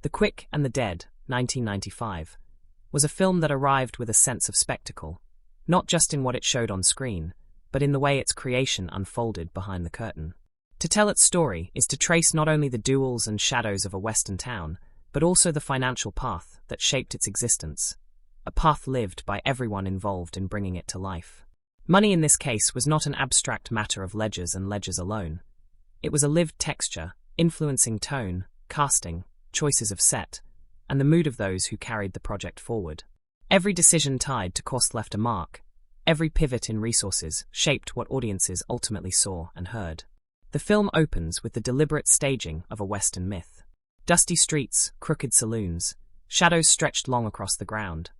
The Quick and the Dead, 1995, was a film that arrived with a sense of spectacle, not just in what it showed on screen, but in the way its creation unfolded behind the curtain. To tell its story is to trace not only the duels and shadows of a Western town, but also the financial path that shaped its existence, a path lived by everyone involved in bringing it to life. Money in this case was not an abstract matter of ledgers and ledgers alone. It was a lived texture, influencing tone, casting, choices of set, and the mood of those who carried the project forward. Every decision tied to cost left a mark. Every pivot in resources shaped what audiences ultimately saw and heard. The film opens with the deliberate staging of a Western myth. Dusty streets, crooked saloons, shadows stretched long across the ground.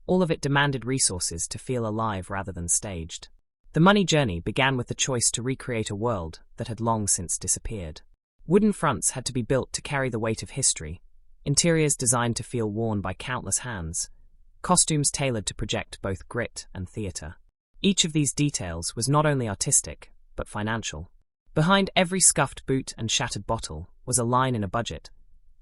All of it demanded resources to feel alive rather than staged. The money journey began with the choice to recreate a world that had long since disappeared. Wooden fronts had to be built to carry the weight of history, interiors designed to feel worn by countless hands, costumes tailored to project both grit and theatre. Each of these details was not only artistic, but financial. Behind every scuffed boot and shattered bottle was a line in a budget,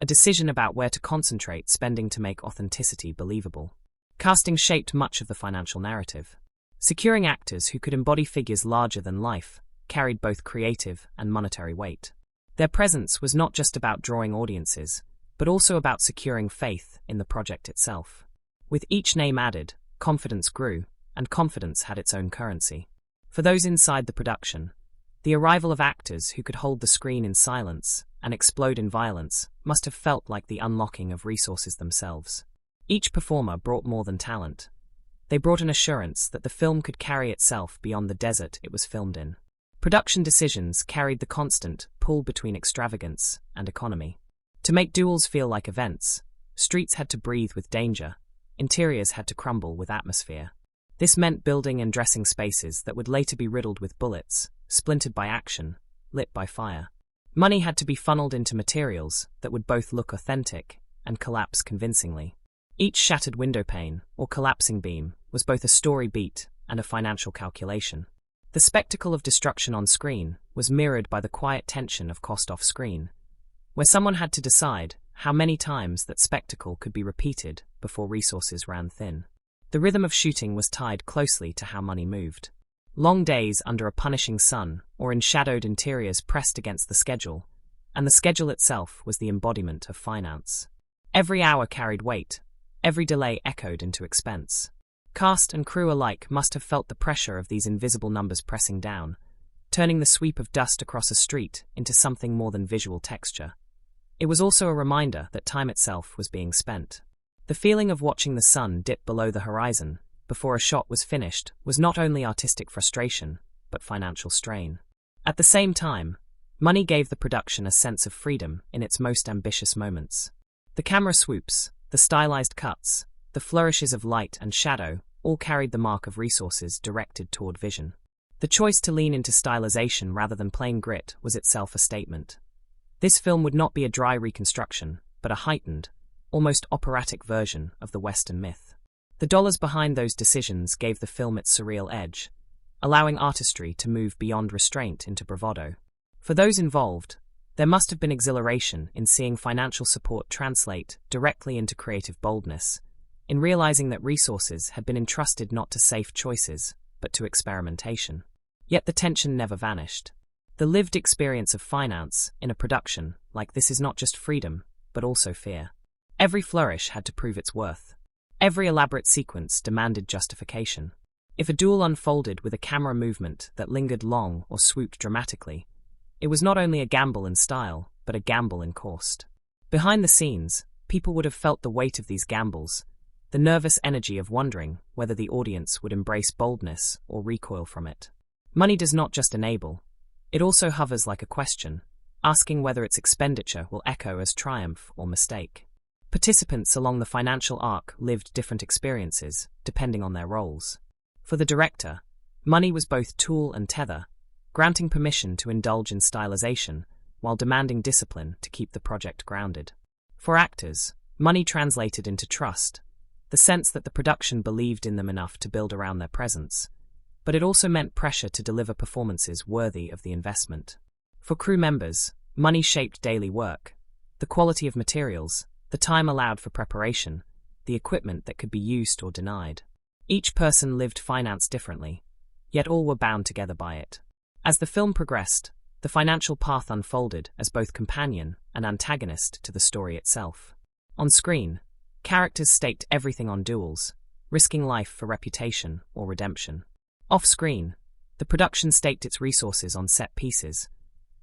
a decision about where to concentrate spending to make authenticity believable. Casting shaped much of the financial narrative. Securing actors who could embody figures larger than life carried both creative and monetary weight. Their presence was not just about drawing audiences, but also about securing faith in the project itself. With each name added, confidence grew, and confidence had its own currency. For those inside the production, the arrival of actors who could hold the screen in silence and explode in violence must have felt like the unlocking of resources themselves. Each performer brought more than talent. They brought an assurance that the film could carry itself beyond the desert it was filmed in. Production decisions carried the constant pull between extravagance and economy. To make duels feel like events, streets had to breathe with danger, interiors had to crumble with atmosphere. This meant building and dressing spaces that would later be riddled with bullets, splintered by action, lit by fire. Money had to be funneled into materials that would both look authentic and collapse convincingly. Each shattered windowpane or collapsing beam was both a story beat and a financial calculation. The spectacle of destruction on screen was mirrored by the quiet tension of cost off screen, where someone had to decide how many times that spectacle could be repeated before resources ran thin. The rhythm of shooting was tied closely to how money moved. Long days under a punishing sun or in shadowed interiors pressed against the schedule, and the schedule itself was the embodiment of finance. Every hour carried weight. Every delay echoed into expense. Cast and crew alike must have felt the pressure of these invisible numbers pressing down, turning the sweep of dust across a street into something more than visual texture. It was also a reminder that time itself was being spent. The feeling of watching the sun dip below the horizon before a shot was finished was not only artistic frustration, but financial strain. At the same time, money gave the production a sense of freedom in its most ambitious moments. The camera swoops, the stylized cuts, the flourishes of light and shadow all carried the mark of resources directed toward vision. The choice to lean into stylization rather than plain grit was itself a statement. This film would not be a dry reconstruction, but a heightened, almost operatic version of the Western myth. The dollars behind those decisions gave the film its surreal edge, allowing artistry to move beyond restraint into bravado. For those involved, there must have been exhilaration in seeing financial support translate directly into creative boldness, in realizing that resources had been entrusted not to safe choices, but to experimentation. Yet the tension never vanished. The lived experience of finance in a production like this is not just freedom, but also fear. Every flourish had to prove its worth. Every elaborate sequence demanded justification. If a duel unfolded with a camera movement that lingered long or swooped dramatically, it was not only a gamble in style, but a gamble in cost. Behind the scenes, people would have felt the weight of these gambles, the nervous energy of wondering whether the audience would embrace boldness or recoil from it. Money does not just enable, it also hovers like a question, asking whether its expenditure will echo as triumph or mistake. Participants along the financial arc lived different experiences, depending on their roles. For the director, money was both tool and tether, granting permission to indulge in stylization while demanding discipline to keep the project grounded. For actors, money translated into trust, the sense that the production believed in them enough to build around their presence, but it also meant pressure to deliver performances worthy of the investment. For crew members, money shaped daily work, the quality of materials, the time allowed for preparation, the equipment that could be used or denied. Each person lived finance differently, yet all were bound together by it. As the film progressed, the financial path unfolded as both companion and antagonist to the story itself. On screen, characters staked everything on duels, risking life for reputation or redemption. Off-screen, the production staked its resources on set pieces,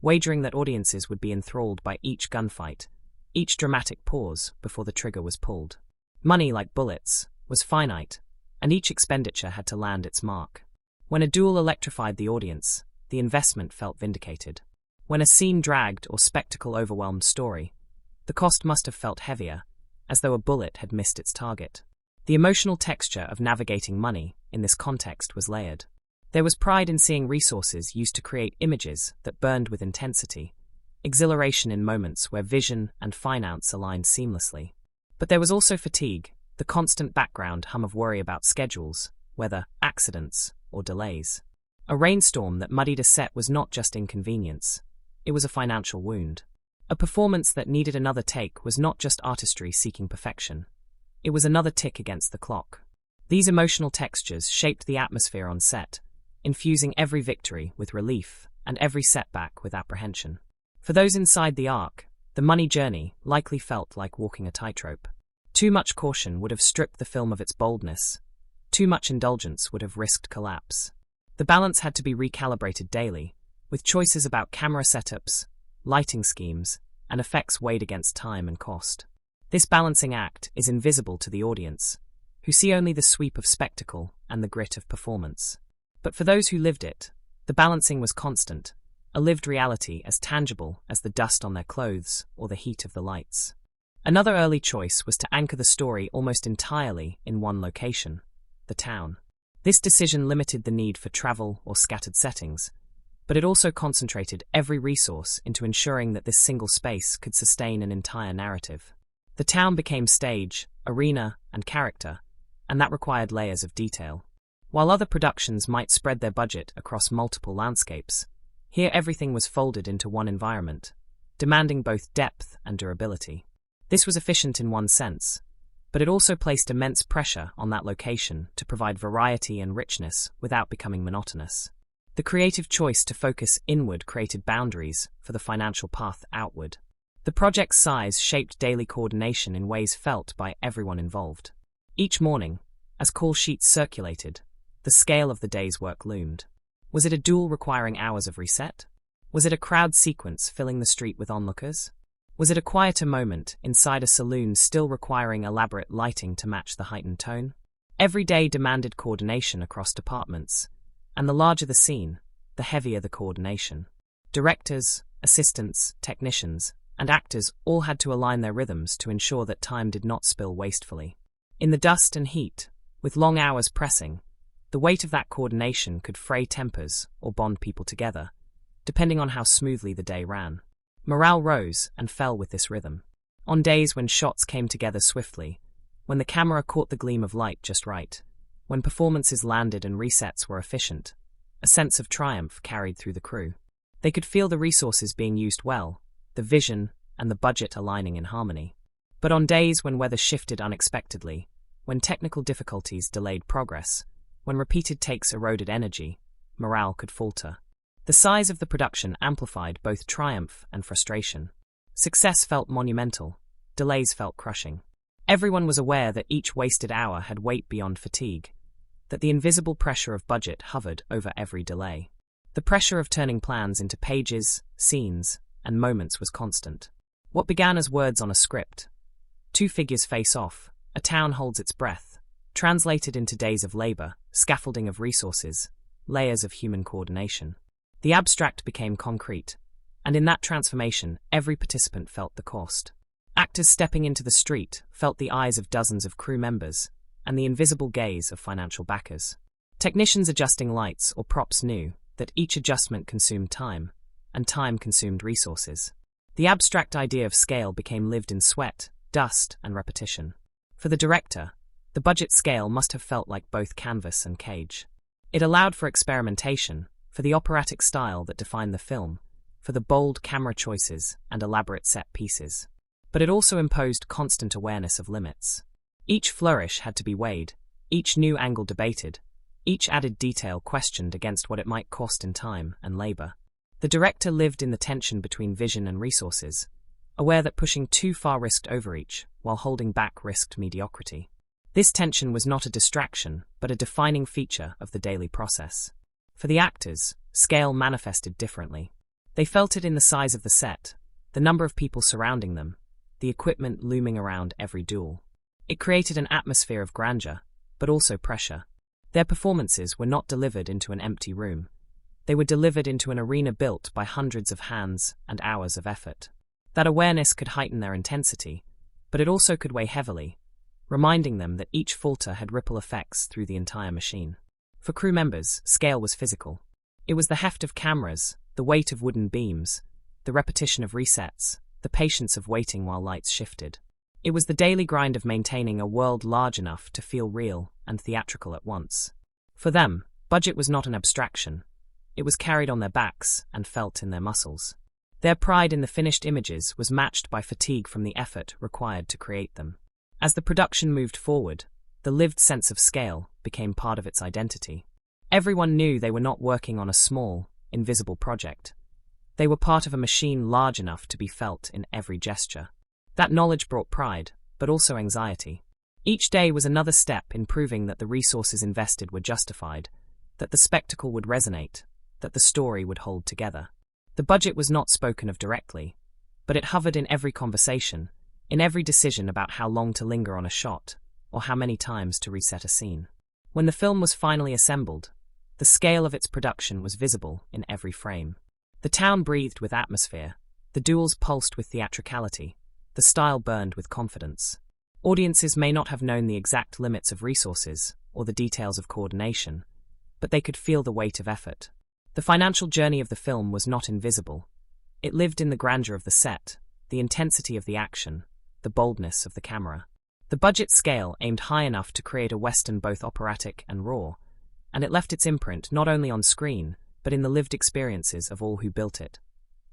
wagering that audiences would be enthralled by each gunfight, each dramatic pause before the trigger was pulled. Money, like bullets, was finite, and each expenditure had to land its mark. When a duel electrified the audience, the investment felt vindicated. When a scene dragged or spectacle overwhelmed story, the cost must have felt heavier, as though a bullet had missed its target. The emotional texture of navigating money in this context was layered. There was pride in seeing resources used to create images that burned with intensity, exhilaration in moments where vision and finance aligned seamlessly. But there was also fatigue, the constant background hum of worry about schedules, weather, accidents, or delays. A rainstorm that muddied a set was not just inconvenience, it was a financial wound. A performance that needed another take was not just artistry seeking perfection, it was another tick against the clock. These emotional textures shaped the atmosphere on set, infusing every victory with relief and every setback with apprehension. For those inside the arc, the money journey likely felt like walking a tightrope. Too much caution would have stripped the film of its boldness. Too much indulgence would have risked collapse. The balance had to be recalibrated daily, with choices about camera setups, lighting schemes, and effects weighed against time and cost. This balancing act is invisible to the audience, who see only the sweep of spectacle and the grit of performance. But for those who lived it, the balancing was constant, a lived reality as tangible as the dust on their clothes or the heat of the lights. Another early choice was to anchor the story almost entirely in one location, the town. This decision limited the need for travel or scattered settings, but it also concentrated every resource into ensuring that this single space could sustain an entire narrative. The town became stage, arena, and character, and that required layers of detail. While other productions might spread their budget across multiple landscapes, here everything was folded into one environment, demanding both depth and durability. This was efficient in one sense, but it also placed immense pressure on that location to provide variety and richness without becoming monotonous. The creative choice to focus inward created boundaries for the financial path outward. The project's size shaped daily coordination in ways felt by everyone involved. Each morning, as call sheets circulated, the scale of the day's work loomed. Was it a duel requiring hours of reset? Was it a crowd sequence filling the street with onlookers? Was it a quieter moment inside a saloon still requiring elaborate lighting to match the heightened tone? Every day demanded coordination across departments, and the larger the scene, the heavier the coordination. Directors, assistants, technicians, and actors all had to align their rhythms to ensure that time did not spill wastefully. In the dust and heat, with long hours pressing, the weight of that coordination could fray tempers or bond people together, depending on how smoothly the day ran. Morale rose and fell with this rhythm. On days when shots came together swiftly, when the camera caught the gleam of light just right, when performances landed and resets were efficient, a sense of triumph carried through the crew. They could feel the resources being used well, the vision and the budget aligning in harmony. But on days when weather shifted unexpectedly, when technical difficulties delayed progress, when repeated takes eroded energy, morale could falter. The size of the production amplified both triumph and frustration. Success felt monumental, delays felt crushing. Everyone was aware that each wasted hour had weight beyond fatigue, that the invisible pressure of budget hovered over every delay. The pressure of turning plans into pages, scenes, and moments was constant. What began as words on a script, two figures face off, a town holds its breath, translated into days of labor, scaffolding of resources, layers of human coordination. The abstract became concrete, and in that transformation, every participant felt the cost. Actors stepping into the street felt the eyes of dozens of crew members and the invisible gaze of financial backers. Technicians adjusting lights or props knew that each adjustment consumed time, and time consumed resources. The abstract idea of scale became lived in sweat, dust, and repetition. For the director, the budget scale must have felt like both canvas and cage. It allowed for experimentation, for the operatic style that defined the film, for the bold camera choices and elaborate set pieces. But it also imposed constant awareness of limits. Each flourish had to be weighed, each new angle debated, each added detail questioned against what it might cost in time and labor. The director lived in the tension between vision and resources, aware that pushing too far risked overreach, while holding back risked mediocrity. This tension was not a distraction, but a defining feature of the daily process. For the actors, scale manifested differently. They felt it in the size of the set, the number of people surrounding them, the equipment looming around every duel. It created an atmosphere of grandeur, but also pressure. Their performances were not delivered into an empty room. They were delivered into an arena built by hundreds of hands and hours of effort. That awareness could heighten their intensity, but it also could weigh heavily, reminding them that each falter had ripple effects through the entire machine. For crew members, scale was physical. It was the heft of cameras, the weight of wooden beams, the repetition of resets, the patience of waiting while lights shifted. It was the daily grind of maintaining a world large enough to feel real and theatrical at once. For them, budget was not an abstraction. It was carried on their backs and felt in their muscles. Their pride in the finished images was matched by fatigue from the effort required to create them. As the production moved forward, the lived sense of scale became part of its identity. Everyone knew they were not working on a small, invisible project. They were part of a machine large enough to be felt in every gesture. That knowledge brought pride, but also anxiety. Each day was another step in proving that the resources invested were justified, that the spectacle would resonate, that the story would hold together. The budget was not spoken of directly, but it hovered in every conversation, in every decision about how long to linger on a shot, or how many times to reset a scene. When the film was finally assembled, the scale of its production was visible in every frame. The town breathed with atmosphere, the duels pulsed with theatricality, the style burned with confidence. Audiences may not have known the exact limits of resources or the details of coordination, but they could feel the weight of effort. The financial journey of the film was not invisible. It lived in the grandeur of the set, the intensity of the action, the boldness of the camera. The budget scale aimed high enough to create a western both operatic and raw, and it left its imprint not only on screen, but in the lived experiences of all who built it.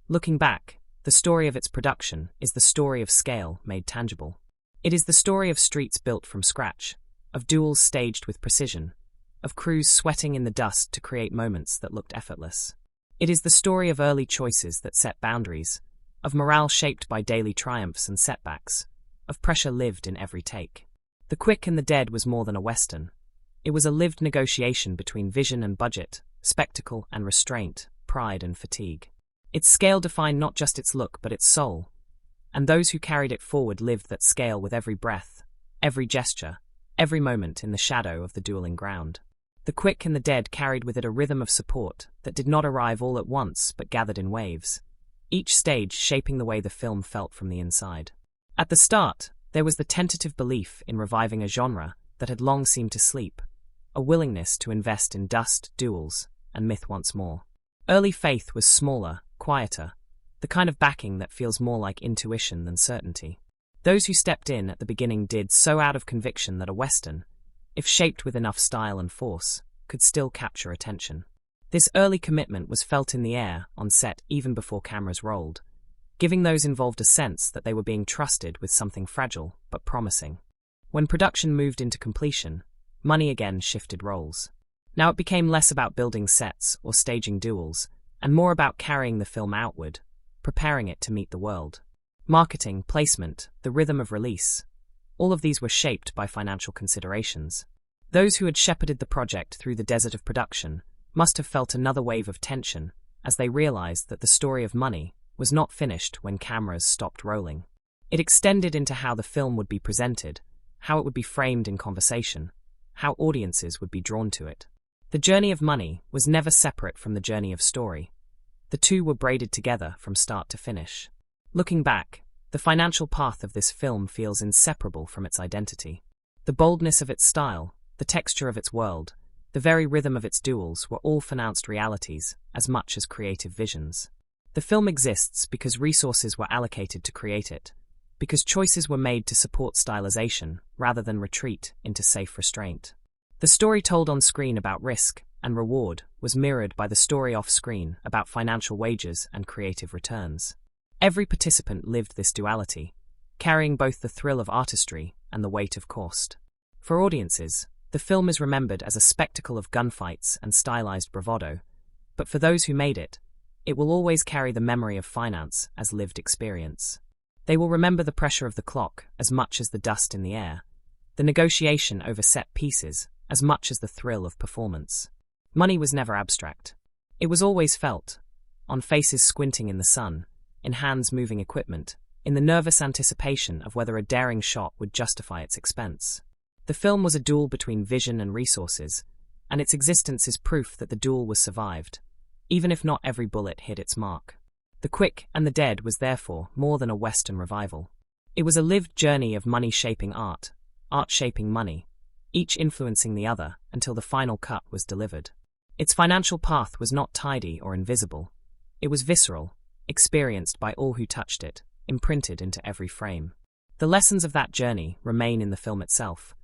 Looking back, the story of its production is the story of scale made tangible. It is the story of streets built from scratch, of duels staged with precision, of crews sweating in the dust to create moments that looked effortless. It is the story of early choices that set boundaries, of morale shaped by daily triumphs and setbacks, of pressure lived in every take. The Quick and the Dead was more than a western. It was a lived negotiation between vision and budget, spectacle and restraint, pride and fatigue. Its scale defined not just its look but its soul, and those who carried it forward lived that scale with every breath, every gesture, every moment in the shadow of the dueling ground. The Quick and the Dead carried with it a rhythm of support that did not arrive all at once but gathered in waves, each stage shaping the way the film felt from the inside. At the start, there was the tentative belief in reviving a genre that had long seemed to sleep, a willingness to invest in dust, duels, and myth once more. Early faith was smaller, quieter, the kind of backing that feels more like intuition than certainty. Those who stepped in at the beginning did so out of conviction that a western, if shaped with enough style and force, could still capture attention. This early commitment was felt in the air on set even before cameras rolled, giving those involved a sense that they were being trusted with something fragile but promising. When production moved into completion, money again shifted roles. Now it became less about building sets or staging duels, and more about carrying the film outward, preparing it to meet the world. Marketing, placement, the rhythm of release, all of these were shaped by financial considerations. Those who had shepherded the project through the desert of production must have felt another wave of tension as they realized that the story of money was not finished when cameras stopped rolling. It extended into how the film would be presented, how it would be framed in conversation, how audiences would be drawn to it. The journey of money was never separate from the journey of story. The two were braided together from start to finish. Looking back, the financial path of this film feels inseparable from its identity. The boldness of its style, the texture of its world, the very rhythm of its duels were all pronounced realities as much as creative visions. The film exists because resources were allocated to create it, because choices were made to support stylization rather than retreat into safe restraint. The story told on screen about risk and reward was mirrored by the story off-screen about financial wages and creative returns. Every participant lived this duality, carrying both the thrill of artistry and the weight of cost. For audiences, the film is remembered as a spectacle of gunfights and stylized bravado, but for those who made it, it will always carry the memory of finance as lived experience. They will remember the pressure of the clock as much as the dust in the air, the negotiation over set pieces as much as the thrill of performance. Money was never abstract. It was always felt, on faces squinting in the sun, in hands moving equipment, in the nervous anticipation of whether a daring shot would justify its expense. The film was a duel between vision and resources, and its existence is proof that the duel was survived, even if not every bullet hit its mark. The Quick and the Dead was therefore more than a Western revival. It was a lived journey of money shaping art, art shaping money, each influencing the other until the final cut was delivered. Its financial path was not tidy or invisible. It was visceral, experienced by all who touched it, imprinted into every frame. The lessons of that journey remain in the film itself,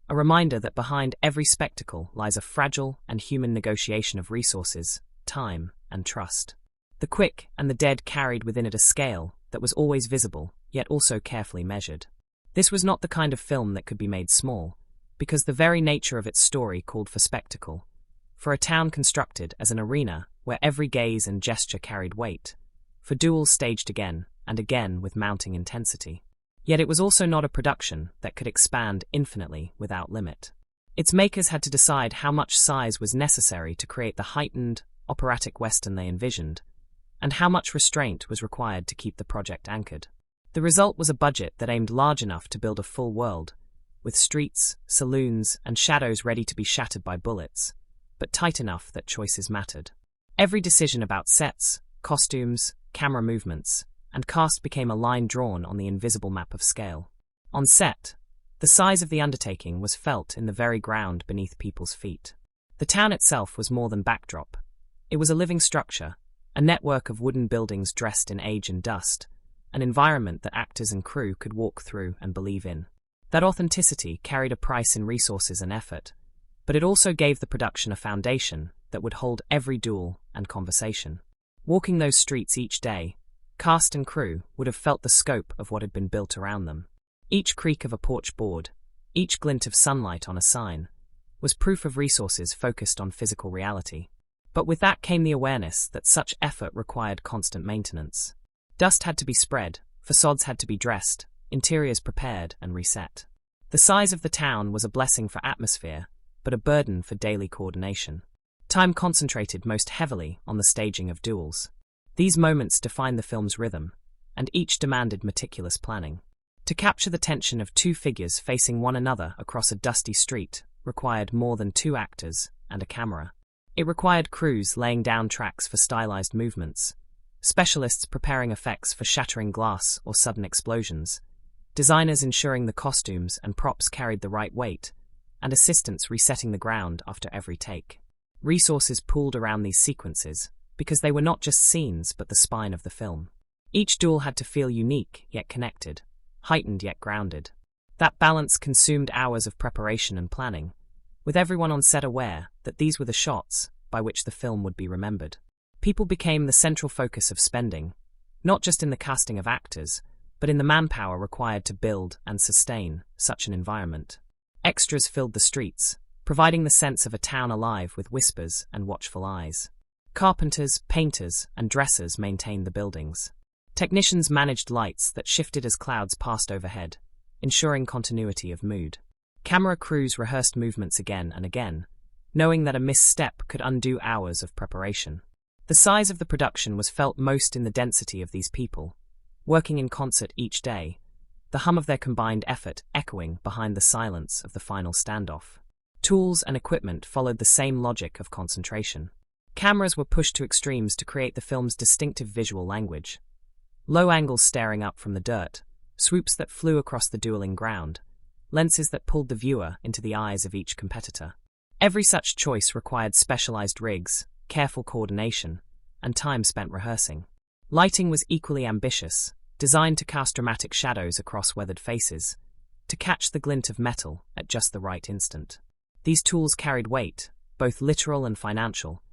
a reminder that behind every spectacle lies a fragile and human negotiation of resources, time, and trust. The Quick and the Dead carried within it a scale that was always visible, yet also carefully measured. This was not the kind of film that could be made small, because the very nature of its story called for spectacle, for a town constructed as an arena where every gaze and gesture carried weight, for duels staged again and again with mounting intensity. Yet it was also not a production that could expand infinitely without limit. Its makers had to decide how much size was necessary to create the heightened, operatic Western they envisioned, and how much restraint was required to keep the project anchored. The result was a budget that aimed large enough to build a full world, with streets, saloons, and shadows ready to be shattered by bullets, but tight enough that choices mattered. Every decision about sets, costumes, camera movements, and cast became a line drawn on the invisible map of scale. On set, the size of the undertaking was felt in the very ground beneath people's feet. The town itself was more than backdrop. It was a living structure, a network of wooden buildings dressed in age and dust, an environment that actors and crew could walk through and believe in. That authenticity carried a price in resources and effort, but it also gave the production a foundation that would hold every duel and conversation. Walking those streets each day, cast and crew would have felt the scope of what had been built around them. Each creak of a porch board, each glint of sunlight on a sign, was proof of resources focused on physical reality. But with that came the awareness that such effort required constant maintenance. Dust had to be spread, facades had to be dressed, interiors prepared and reset. The size of the town was a blessing for atmosphere, but a burden for daily coordination. Time concentrated most heavily on the staging of duels. These moments defined the film's rhythm, and each demanded meticulous planning. To capture the tension of two figures facing one another across a dusty street required more than two actors and a camera. It required crews laying down tracks for stylized movements, specialists preparing effects for shattering glass or sudden explosions, designers ensuring the costumes and props carried the right weight, and assistants resetting the ground after every take. Resources pooled around these sequences, because they were not just scenes but the spine of the film. Each duel had to feel unique yet connected, heightened yet grounded. That balance consumed hours of preparation and planning, with everyone on set aware that these were the shots by which the film would be remembered. People became the central focus of spending, not just in the casting of actors, but in the manpower required to build and sustain such an environment. Extras filled the streets, providing the sense of a town alive with whispers and watchful eyes. Carpenters, painters, and dressers maintained the buildings. Technicians managed lights that shifted as clouds passed overhead, ensuring continuity of mood. Camera crews rehearsed movements again and again, knowing that a misstep could undo hours of preparation. The size of the production was felt most in the density of these people, working in concert each day, the hum of their combined effort echoing behind the silence of the final standoff. Tools and equipment followed the same logic of concentration. Cameras were pushed to extremes to create the film's distinctive visual language. Low angles staring up from the dirt, swoops that flew across the dueling ground, lenses that pulled the viewer into the eyes of each competitor. Every such choice required specialized rigs, careful coordination, and time spent rehearsing. Lighting was equally ambitious, designed to cast dramatic shadows across weathered faces, to catch the glint of metal at just the right instant. These tools carried weight, both literal and financial,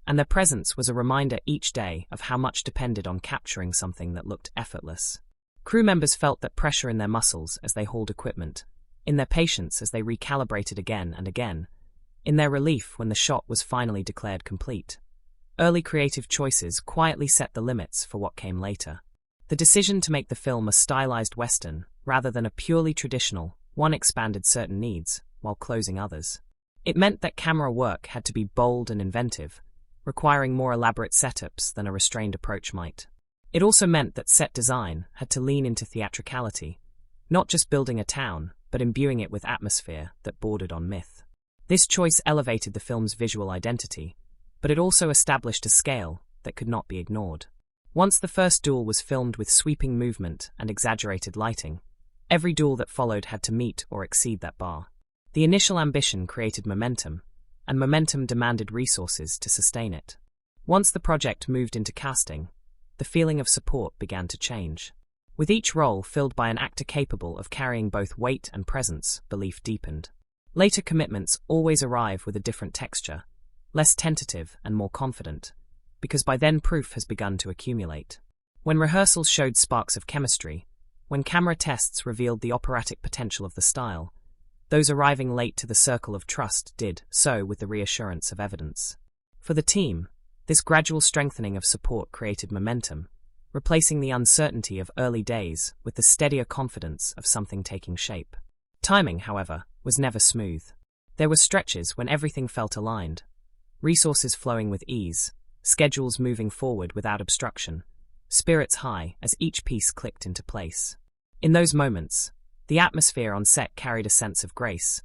and their presence was a reminder each day of how much depended on capturing something that looked effortless. Crew members felt that pressure in their muscles as they hauled equipment, in their patience as they recalibrated again and again, in their relief when the shot was finally declared complete. Early creative choices quietly set the limits for what came later. The decision to make the film a stylized Western, rather than a purely traditional one, expanded certain needs, while closing others. It meant that camera work had to be bold and inventive, requiring more elaborate setups than a restrained approach might. It also meant that set design had to lean into theatricality, not just building a town, but imbuing it with atmosphere that bordered on myth. This choice elevated the film's visual identity, but it also established a scale that could not be ignored. Once the first duel was filmed with sweeping movement and exaggerated lighting, every duel that followed had to meet or exceed that bar. The initial ambition created momentum, and momentum demanded resources to sustain it. Once the project moved into casting, the feeling of support began to change. With each role filled by an actor capable of carrying both weight and presence, belief deepened. Later commitments always arrive with a different texture, less tentative and more confident, because by then proof has begun to accumulate. When rehearsals showed sparks of chemistry, when camera tests revealed the operatic potential of the style, those arriving late to the circle of trust did so with the reassurance of evidence. For the team, this gradual strengthening of support created momentum, replacing the uncertainty of early days with the steadier confidence of something taking shape. Timing, however, was never smooth. There were stretches when everything felt aligned, resources flowing with ease, schedules moving forward without obstruction, spirits high as each piece clicked into place. In those moments, the atmosphere on set carried a sense of grace,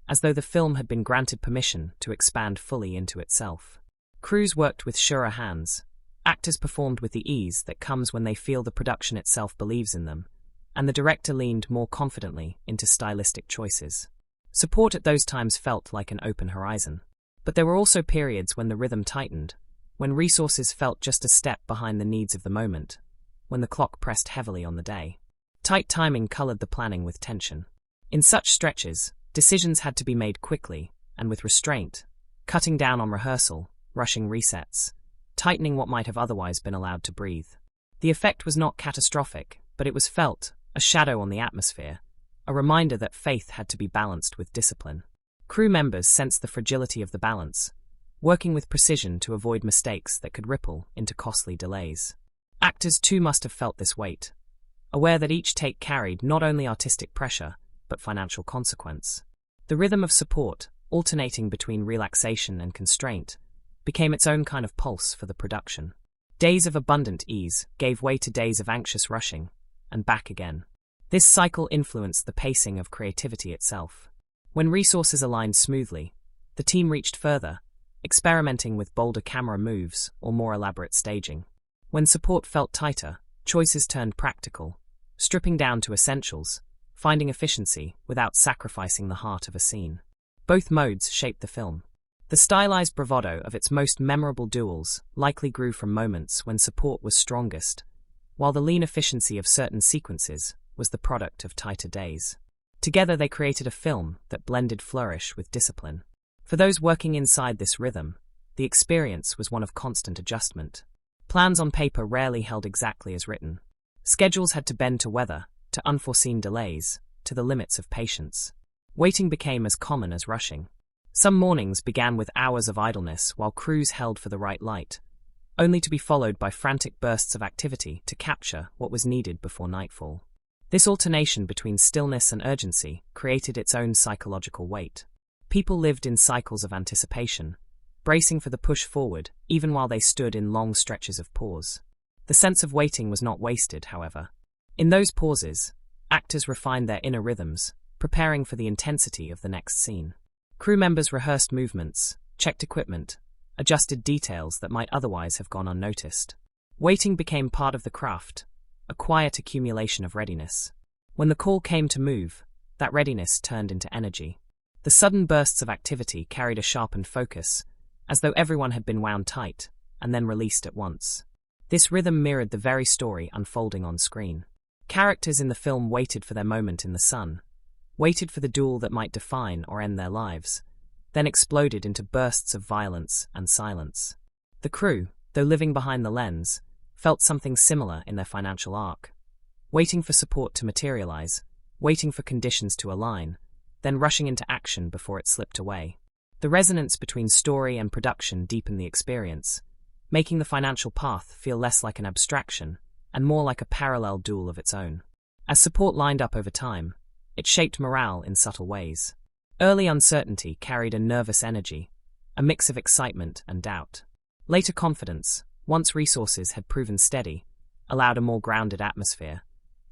as though the film had been granted permission to expand fully into itself. Crews worked with surer hands, actors performed with the ease that comes when they feel the production itself believes in them, and the director leaned more confidently into stylistic choices. Support at those times felt like an open horizon. But there were also periods when the rhythm tightened, when resources felt just a step behind the needs of the moment, when the clock pressed heavily on the day. Tight timing colored the planning with tension. In such stretches, decisions had to be made quickly and with restraint, cutting down on rehearsal, rushing resets, tightening what might have otherwise been allowed to breathe. The effect was not catastrophic, but it was felt, a shadow on the atmosphere, a reminder that faith had to be balanced with discipline. Crew members sensed the fragility of the balance, working with precision to avoid mistakes that could ripple into costly delays. Actors too must have felt this weight, aware that each take carried not only artistic pressure, but financial consequence. The rhythm of support, alternating between relaxation and constraint, became its own kind of pulse for the production. Days of abundant ease gave way to days of anxious rushing, and back again. This cycle influenced the pacing of creativity itself. When resources aligned smoothly, the team reached further, experimenting with bolder camera moves or more elaborate staging. When support felt tighter, choices turned practical, stripping down to essentials, finding efficiency without sacrificing the heart of a scene. Both modes shaped the film. The stylized bravado of its most memorable duels likely grew from moments when support was strongest, while the lean efficiency of certain sequences was the product of tighter days. Together they created a film that blended flourish with discipline. For those working inside this rhythm, the experience was one of constant adjustment. Plans on paper rarely held exactly as written. Schedules had to bend to weather, to unforeseen delays, to the limits of patience. Waiting became as common as rushing. Some mornings began with hours of idleness while crews held for the right light, only to be followed by frantic bursts of activity to capture what was needed before nightfall. This alternation between stillness and urgency created its own psychological weight. People lived in cycles of anticipation, bracing for the push forward even while they stood in long stretches of pause. The sense of waiting was not wasted, however. In those pauses, actors refined their inner rhythms, preparing for the intensity of the next scene. Crew members rehearsed movements, checked equipment, adjusted details that might otherwise have gone unnoticed. Waiting became part of the craft, a quiet accumulation of readiness. When the call came to move, that readiness turned into energy. The sudden bursts of activity carried a sharpened focus, as though everyone had been wound tight, and then released at once. This rhythm mirrored the very story unfolding on screen. Characters in the film waited for their moment in the sun, waited for the duel that might define or end their lives, then exploded into bursts of violence and silence. The crew, though living behind the lens, felt something similar in their financial arc. waiting for support to materialize, waiting for conditions to align, then rushing into action before it slipped away. The resonance between story and production deepened the experience, making the financial path feel less like an abstraction and more like a parallel duel of its own. As support lined up over time, it shaped morale in subtle ways. Early uncertainty carried a nervous energy, a mix of excitement and doubt. Later confidence, once resources had proven steady, allowed a more grounded atmosphere,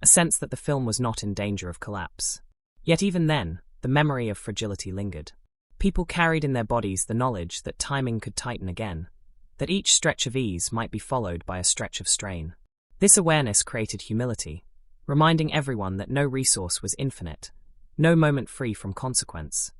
a sense that the film was not in danger of collapse. Yet even then, the memory of fragility lingered. People carried in their bodies the knowledge that timing could tighten again, that each stretch of ease might be followed by a stretch of strain. This awareness created humility, reminding everyone that no resource was infinite, no moment free from consequence.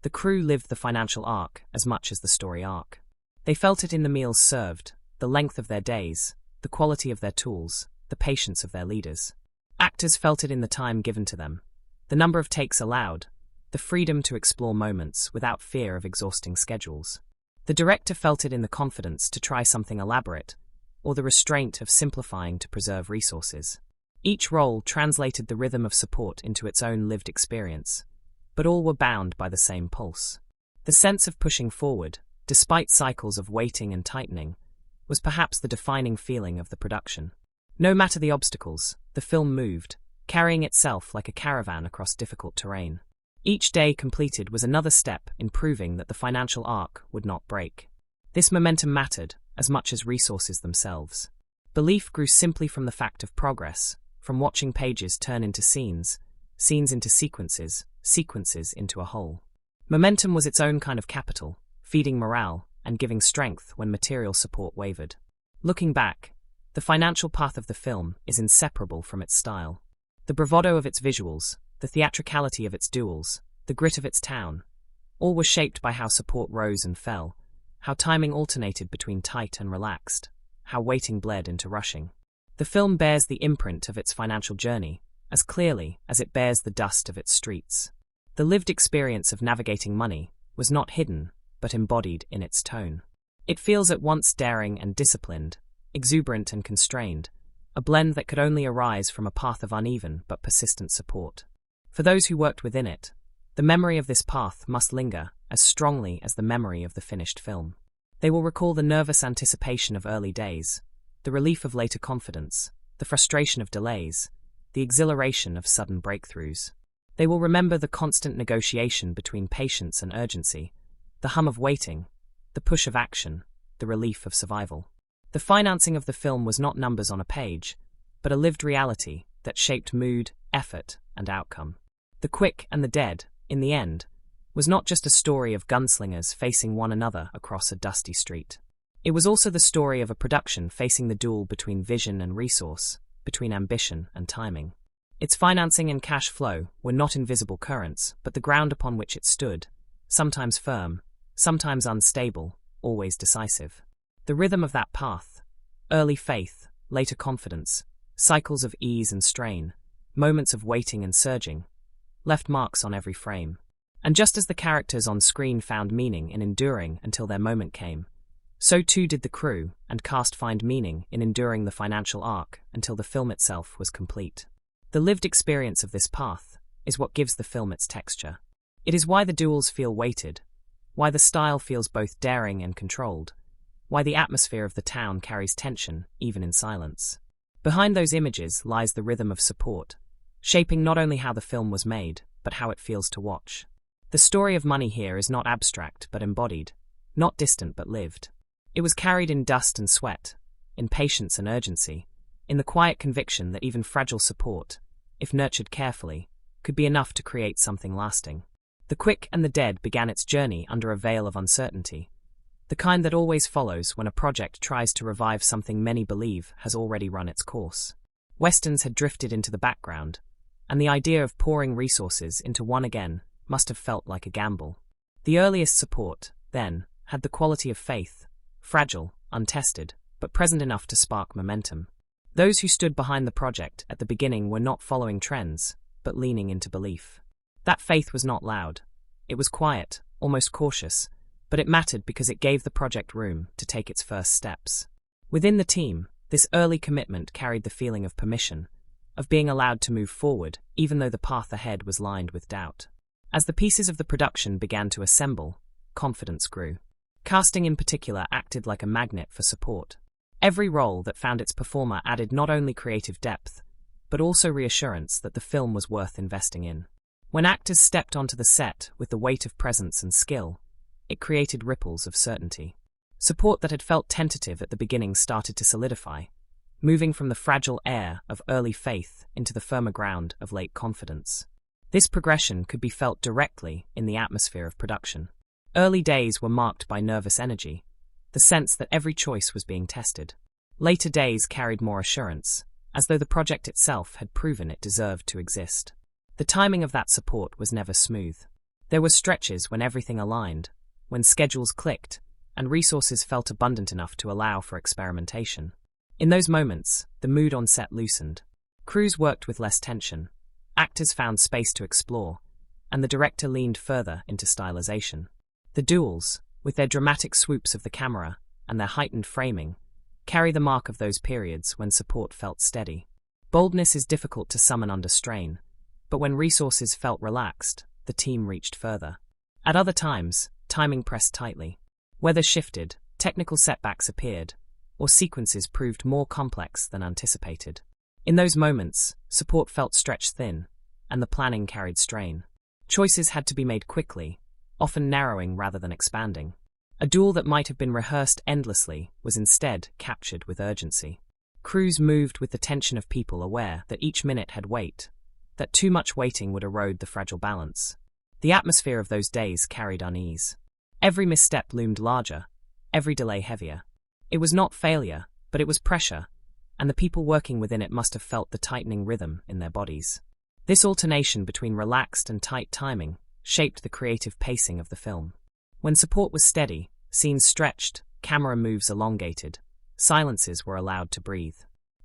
The crew lived the financial arc as much as the story arc. They felt it in the meals served, the length of their days, the quality of their tools, the patience of their leaders. Actors felt it in the time given to them, the number of takes allowed, the freedom to explore moments without fear of exhausting schedules. The director felt it in the confidence to try something elaborate, or the restraint of simplifying to preserve resources. Each role translated the rhythm of support into its own lived experience, but all were bound by the same pulse. The sense of pushing forward, despite cycles of waiting and tightening, was perhaps the defining feeling of the production. No matter the obstacles, the film moved, carrying itself like a caravan across difficult terrain. Each day completed was another step in proving that the financial arc would not break. This momentum mattered as much as resources themselves. Belief grew simply from the fact of progress, from watching pages turn into scenes, scenes into sequences, sequences into a whole. Momentum was its own kind of capital, feeding morale and giving strength when material support wavered. Looking back, the financial path of the film is inseparable from its style. The bravado of its visuals, the theatricality of its duels, the grit of its town, all were shaped by how support rose and fell, how timing alternated between tight and relaxed, how waiting bled into rushing. The film bears the imprint of its financial journey, as clearly as it bears the dust of its streets. The lived experience of navigating money was not hidden, but embodied in its tone. It feels at once daring and disciplined, exuberant and constrained, a blend that could only arise from a path of uneven but persistent support. For those who worked within it, the memory of this path must linger as strongly as the memory of the finished film. They will recall the nervous anticipation of early days, the relief of later confidence, the frustration of delays, the exhilaration of sudden breakthroughs. They will remember the constant negotiation between patience and urgency, the hum of waiting, the push of action, the relief of survival. The financing of the film was not numbers on a page, but a lived reality that shaped mood, effort, and outcome. The Quick and the Dead, in the end, was not just a story of gunslingers facing one another across a dusty street. It was also the story of a production facing the duel between vision and resource, between ambition and timing. Its financing and cash flow were not invisible currents, but the ground upon which it stood, sometimes firm, sometimes unstable, always decisive. The rhythm of that path, early faith, later confidence, cycles of ease and strain, moments of waiting and surging, left marks on every frame. And just as the characters on screen found meaning in enduring until their moment came, so too did the crew and cast find meaning in enduring the financial arc until the film itself was complete. The lived experience of this path is what gives the film its texture. It is why the duels feel weighted, why the style feels both daring and controlled, why the atmosphere of the town carries tension even in silence. Behind those images lies the rhythm of support, shaping not only how the film was made, but how it feels to watch. The story of money here is not abstract but embodied, not distant but lived. It was carried in dust and sweat, in patience and urgency, in the quiet conviction that even fragile support, if nurtured carefully, could be enough to create something lasting. The Quick and the Dead began its journey under a veil of uncertainty, the kind that always follows when a project tries to revive something many believe has already run its course. Westerns had drifted into the background, and the idea of pouring resources into one again must have felt like a gamble. The earliest support, then, had the quality of faith, fragile, untested, but present enough to spark momentum. Those who stood behind the project at the beginning were not following trends, but leaning into belief. That faith was not loud. It was quiet, almost cautious, but it mattered because it gave the project room to take its first steps. Within the team, this early commitment carried the feeling of permission, of being allowed to move forward, even though the path ahead was lined with doubt. As the pieces of the production began to assemble, confidence grew. Casting in particular acted like a magnet for support. Every role that found its performer added not only creative depth, but also reassurance that the film was worth investing in. When actors stepped onto the set with the weight of presence and skill, it created ripples of certainty. Support that had felt tentative at the beginning started to solidify, moving from the fragile air of early faith into the firmer ground of late confidence. This progression could be felt directly in the atmosphere of production. Early days were marked by nervous energy, the sense that every choice was being tested. Later days carried more assurance, as though the project itself had proven it deserved to exist. The timing of that support was never smooth. There were stretches when everything aligned, when schedules clicked, and resources felt abundant enough to allow for experimentation. In those moments, the mood on set loosened. Crews worked with less tension, actors found space to explore, and the director leaned further into stylization. The duels, with their dramatic swoops of the camera and their heightened framing, carry the mark of those periods when support felt steady. Boldness is difficult to summon under strain, but when resources felt relaxed, the team reached further. At other times, timing pressed tightly. Weather shifted, technical setbacks appeared, or sequences proved more complex than anticipated. In those moments, support felt stretched thin, and the planning carried strain. Choices had to be made quickly, often narrowing rather than expanding. A duel that might have been rehearsed endlessly was instead captured with urgency. Crews moved with the tension of people aware that each minute had weight, that too much waiting would erode the fragile balance. The atmosphere of those days carried unease. Every misstep loomed larger, every delay heavier. It was not failure, but it was pressure, and the people working within it must have felt the tightening rhythm in their bodies. This alternation between relaxed and tight timing shaped the creative pacing of the film. When support was steady, scenes stretched, camera moves elongated, silences were allowed to breathe.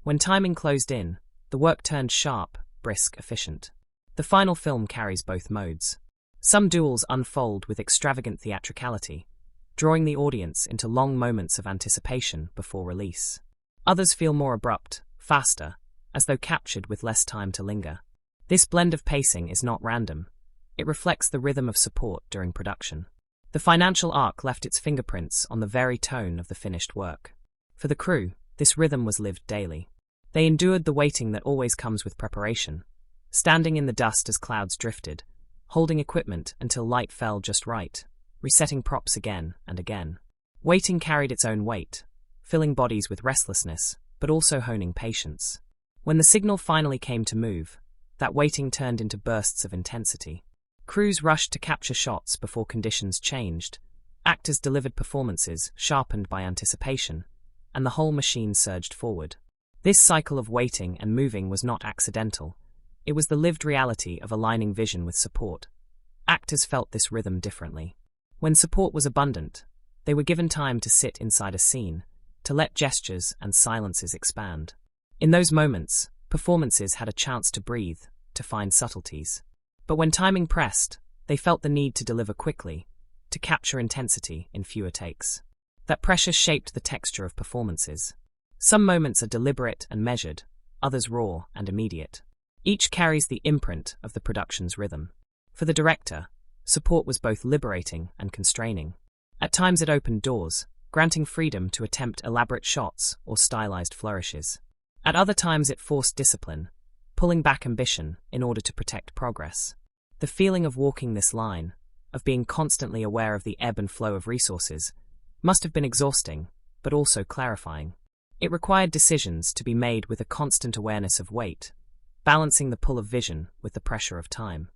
When timing closed in, the work turned sharp, brisk, efficient. The final film carries both modes. Some duels unfold with extravagant theatricality, drawing the audience into long moments of anticipation before release. Others feel more abrupt, faster, as though captured with less time to linger. This blend of pacing is not random. It reflects the rhythm of support during production. The financial arc left its fingerprints on the very tone of the finished work. For the crew, this rhythm was lived daily. They endured the waiting that always comes with preparation, standing in the dust as clouds drifted, holding equipment until light fell just right, resetting props again and again. Waiting carried its own weight, filling bodies with restlessness, but also honing patience. When the signal finally came to move, that waiting turned into bursts of intensity. Crews rushed to capture shots before conditions changed, actors delivered performances sharpened by anticipation, and the whole machine surged forward. This cycle of waiting and moving was not accidental. It was the lived reality of aligning vision with support. Actors felt this rhythm differently. When support was abundant, they were given time to sit inside a scene, to let gestures and silences expand. In those moments, performances had a chance to breathe, to find subtleties. But when timing pressed, they felt the need to deliver quickly, to capture intensity in fewer takes. That pressure shaped the texture of performances. Some moments are deliberate and measured, others raw and immediate. Each carries the imprint of the production's rhythm. For the director, support was both liberating and constraining. At times it opened doors, granting freedom to attempt elaborate shots or stylized flourishes. At other times it forced discipline, pulling back ambition in order to protect progress. The feeling of walking this line, of being constantly aware of the ebb and flow of resources, must have been exhausting, but also clarifying. It required decisions to be made with a constant awareness of weight, balancing the pull of vision with the pressure of time.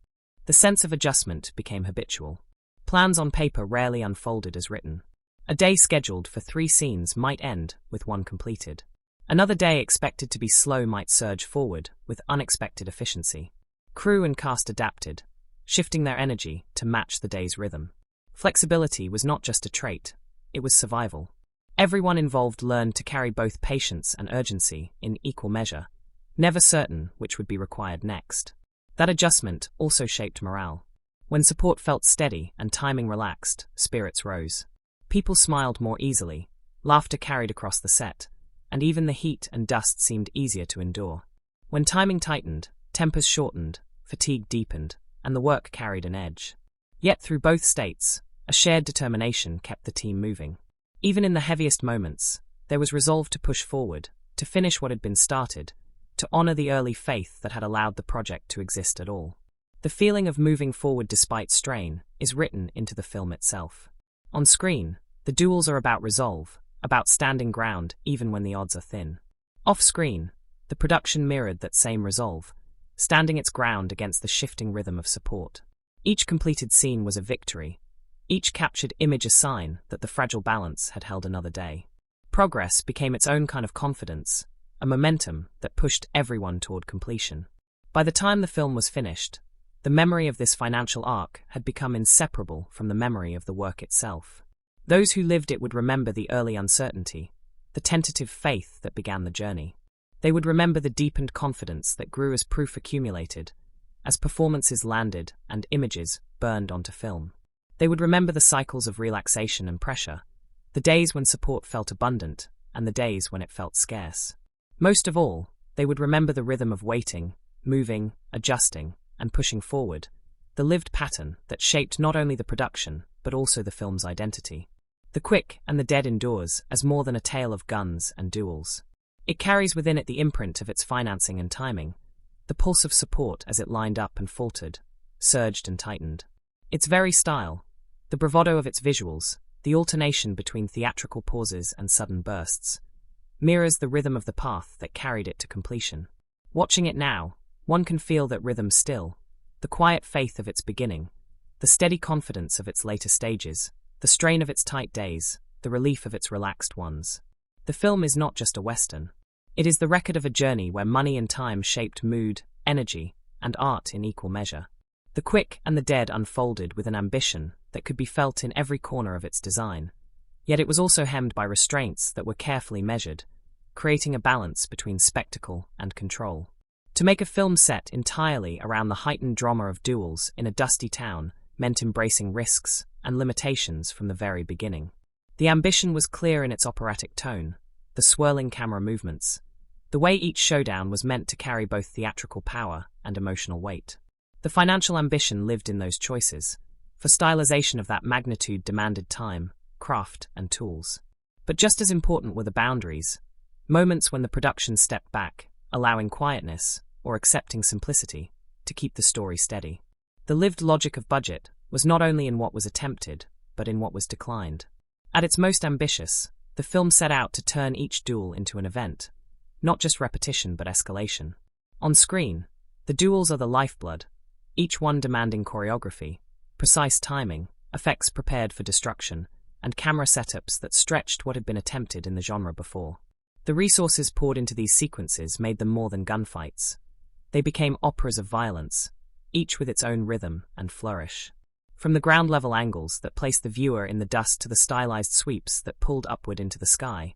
The sense of adjustment became habitual. Plans on paper rarely unfolded as written. A day scheduled for 3 scenes might end with 1 completed. Another day expected to be slow might surge forward with unexpected efficiency. Crew and cast adapted, shifting their energy to match the day's rhythm. Flexibility was not just a trait, it was survival. Everyone involved learned to carry both patience and urgency in equal measure, never certain which would be required next. That adjustment also shaped morale. When support felt steady and timing relaxed, spirits rose. People smiled more easily, laughter carried across the set, and even the heat and dust seemed easier to endure. When timing tightened, tempers shortened, fatigue deepened, and the work carried an edge. Yet through both states, a shared determination kept the team moving. Even in the heaviest moments, there was resolve to push forward, to finish what had been started, to honor the early faith that had allowed the project to exist at all. The feeling of moving forward despite strain is written into the film itself. On screen, the duels are about resolve, about standing ground even when the odds are thin. Off-screen, the production mirrored that same resolve, standing its ground against the shifting rhythm of support. Each completed scene was a victory. Each captured image a sign that the fragile balance had held another day. Progress became its own kind of confidence, a momentum that pushed everyone toward completion. By the time the film was finished, the memory of this financial arc had become inseparable from the memory of the work itself. Those who lived it would remember the early uncertainty, the tentative faith that began the journey. They would remember the deepened confidence that grew as proof accumulated, as performances landed and images burned onto film. They would remember the cycles of relaxation and pressure, the days when support felt abundant and the days when it felt scarce. Most of all, they would remember the rhythm of waiting, moving, adjusting, and pushing forward, the lived pattern that shaped not only the production but also the film's identity. The Quick and the Dead endures as more than a tale of guns and duels. It carries within it the imprint of its financing and timing, the pulse of support as it lined up and faltered, surged and tightened. Its very style, the bravado of its visuals, the alternation between theatrical pauses and sudden bursts, mirrors the rhythm of the path that carried it to completion. Watching it now, one can feel that rhythm still, the quiet faith of its beginning, the steady confidence of its later stages, the strain of its tight days, the relief of its relaxed ones. The film is not just a Western. It is the record of a journey where money and time shaped mood, energy, and art in equal measure. The Quick and the Dead unfolded with an ambition that could be felt in every corner of its design, yet it was also hemmed by restraints that were carefully measured, creating a balance between spectacle and control. To make a film set entirely around the heightened drama of duels in a dusty town meant embracing risks and limitations from the very beginning. The ambition was clear in its operatic tone, the swirling camera movements, the way each showdown was meant to carry both theatrical power and emotional weight. The financial ambition lived in those choices, for stylization of that magnitude demanded time, craft, and tools. But just as important were the boundaries, moments when the production stepped back, allowing quietness, or accepting simplicity, to keep the story steady. The lived logic of budget was not only in what was attempted, but in what was declined. At its most ambitious, the film set out to turn each duel into an event, not just repetition but escalation. On screen, the duels are the lifeblood, each one demanding choreography, precise timing, effects prepared for destruction, and camera setups that stretched what had been attempted in the genre before. The resources poured into these sequences made them more than gunfights. They became operas of violence, each with its own rhythm and flourish. From the ground-level angles that placed the viewer in the dust to the stylized sweeps that pulled upward into the sky,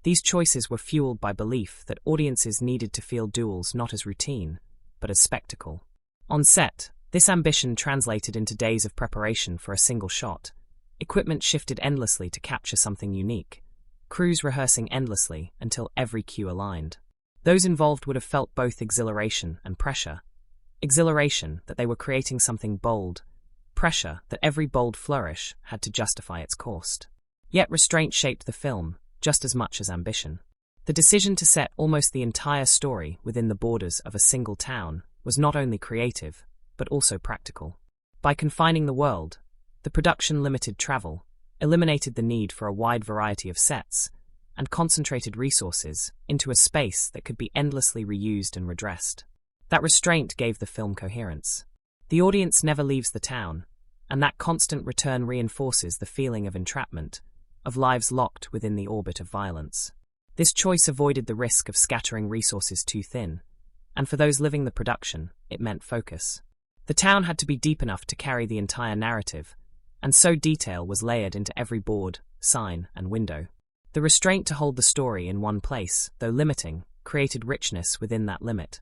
these choices were fueled by belief that audiences needed to feel duels not as routine, but as spectacle. On set, this ambition translated into days of preparation for a single shot. Equipment shifted endlessly to capture something unique, crews rehearsing endlessly until every cue aligned. Those involved would have felt both exhilaration and pressure. Exhilaration that they were creating something bold, pressure that every bold flourish had to justify its cost. Yet restraint shaped the film, just as much as ambition. The decision to set almost the entire story within the borders of a single town was not only creative, but also practical. By confining the world, the production limited travel, eliminated the need for a wide variety of sets, and concentrated resources into a space that could be endlessly reused and redressed. That restraint gave the film coherence. The audience never leaves the town, and that constant return reinforces the feeling of entrapment, of lives locked within the orbit of violence. This choice avoided the risk of scattering resources too thin, and for those living the production, it meant focus. The town had to be deep enough to carry the entire narrative, and so detail was layered into every board, sign, and window. The restraint to hold the story in one place, though limiting, created richness within that limit,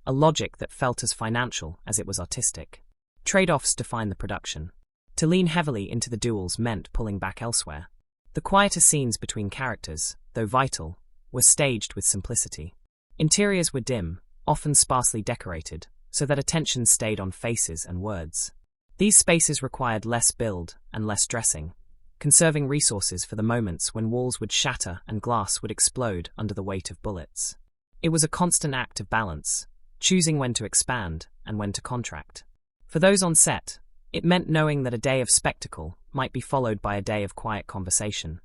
a logic that felt as financial as it was artistic. Trade-offs defined the production. To lean heavily into the duels meant pulling back elsewhere. The quieter scenes between characters, though vital, were staged with simplicity. Interiors were dim, often sparsely decorated, so that attention stayed on faces and words. These spaces required less build and less dressing, conserving resources for the moments when walls would shatter and glass would explode under the weight of bullets. It was a constant act of balance, choosing when to expand and when to contract. For those on set, it meant knowing that a day of spectacle might be followed by a day of quiet conversation,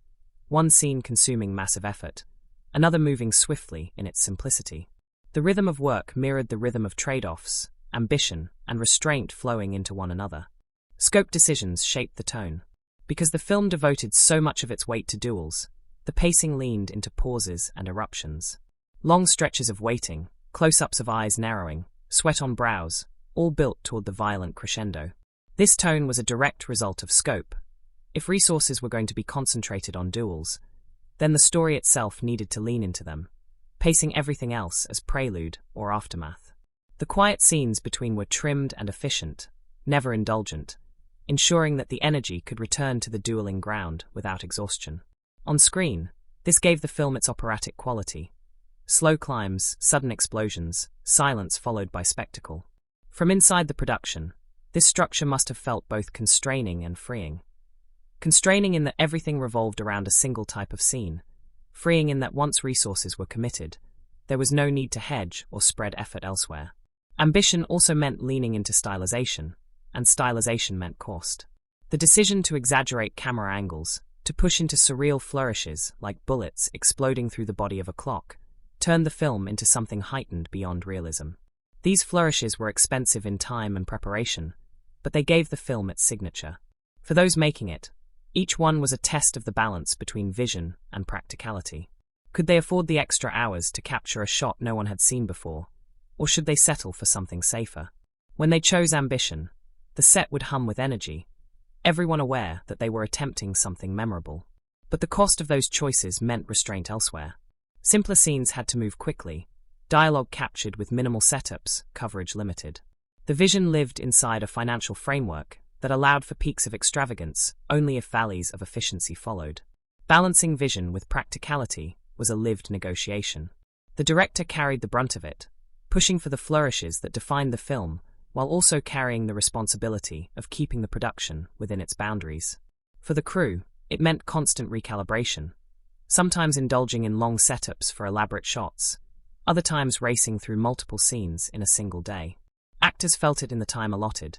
one scene consuming massive effort, another moving swiftly in its simplicity. The rhythm of work mirrored the rhythm of trade-offs, ambition, and restraint flowing into one another. Scope decisions shaped the tone. Because the film devoted so much of its weight to duels, the pacing leaned into pauses and eruptions. Long stretches of waiting, close-ups of eyes narrowing, sweat on brows, all built toward the violent crescendo. This tone was a direct result of scope. If resources were going to be concentrated on duels, then the story itself needed to lean into them, pacing everything else as prelude or aftermath. The quiet scenes between were trimmed and efficient, never indulgent, ensuring that the energy could return to the dueling ground without exhaustion. On screen, this gave the film its operatic quality. Slow climbs, sudden explosions, silence followed by spectacle. From inside the production, this structure must have felt both constraining and freeing. Constraining in that everything revolved around a single type of scene, freeing in that once resources were committed, there was no need to hedge or spread effort elsewhere. Ambition also meant leaning into stylization, and stylization meant cost. The decision to exaggerate camera angles, to push into surreal flourishes like bullets exploding through the body of a clock, turned the film into something heightened beyond realism. These flourishes were expensive in time and preparation, but they gave the film its signature. For those making it, each one was a test of the balance between vision and practicality. Could they afford the extra hours to capture a shot no one had seen before, or should they settle for something safer? When they chose ambition, the set would hum with energy, everyone aware that they were attempting something memorable. But the cost of those choices meant restraint elsewhere. Simpler scenes had to move quickly, dialogue captured with minimal setups, coverage limited. The vision lived inside a financial framework that allowed for peaks of extravagance only if valleys of efficiency followed. Balancing vision with practicality was a lived negotiation. The director carried the brunt of it, pushing for the flourishes that defined the film, while also carrying the responsibility of keeping the production within its boundaries. For the crew, it meant constant recalibration, sometimes indulging in long setups for elaborate shots, other times racing through multiple scenes in a single day. Actors felt it in the time allotted.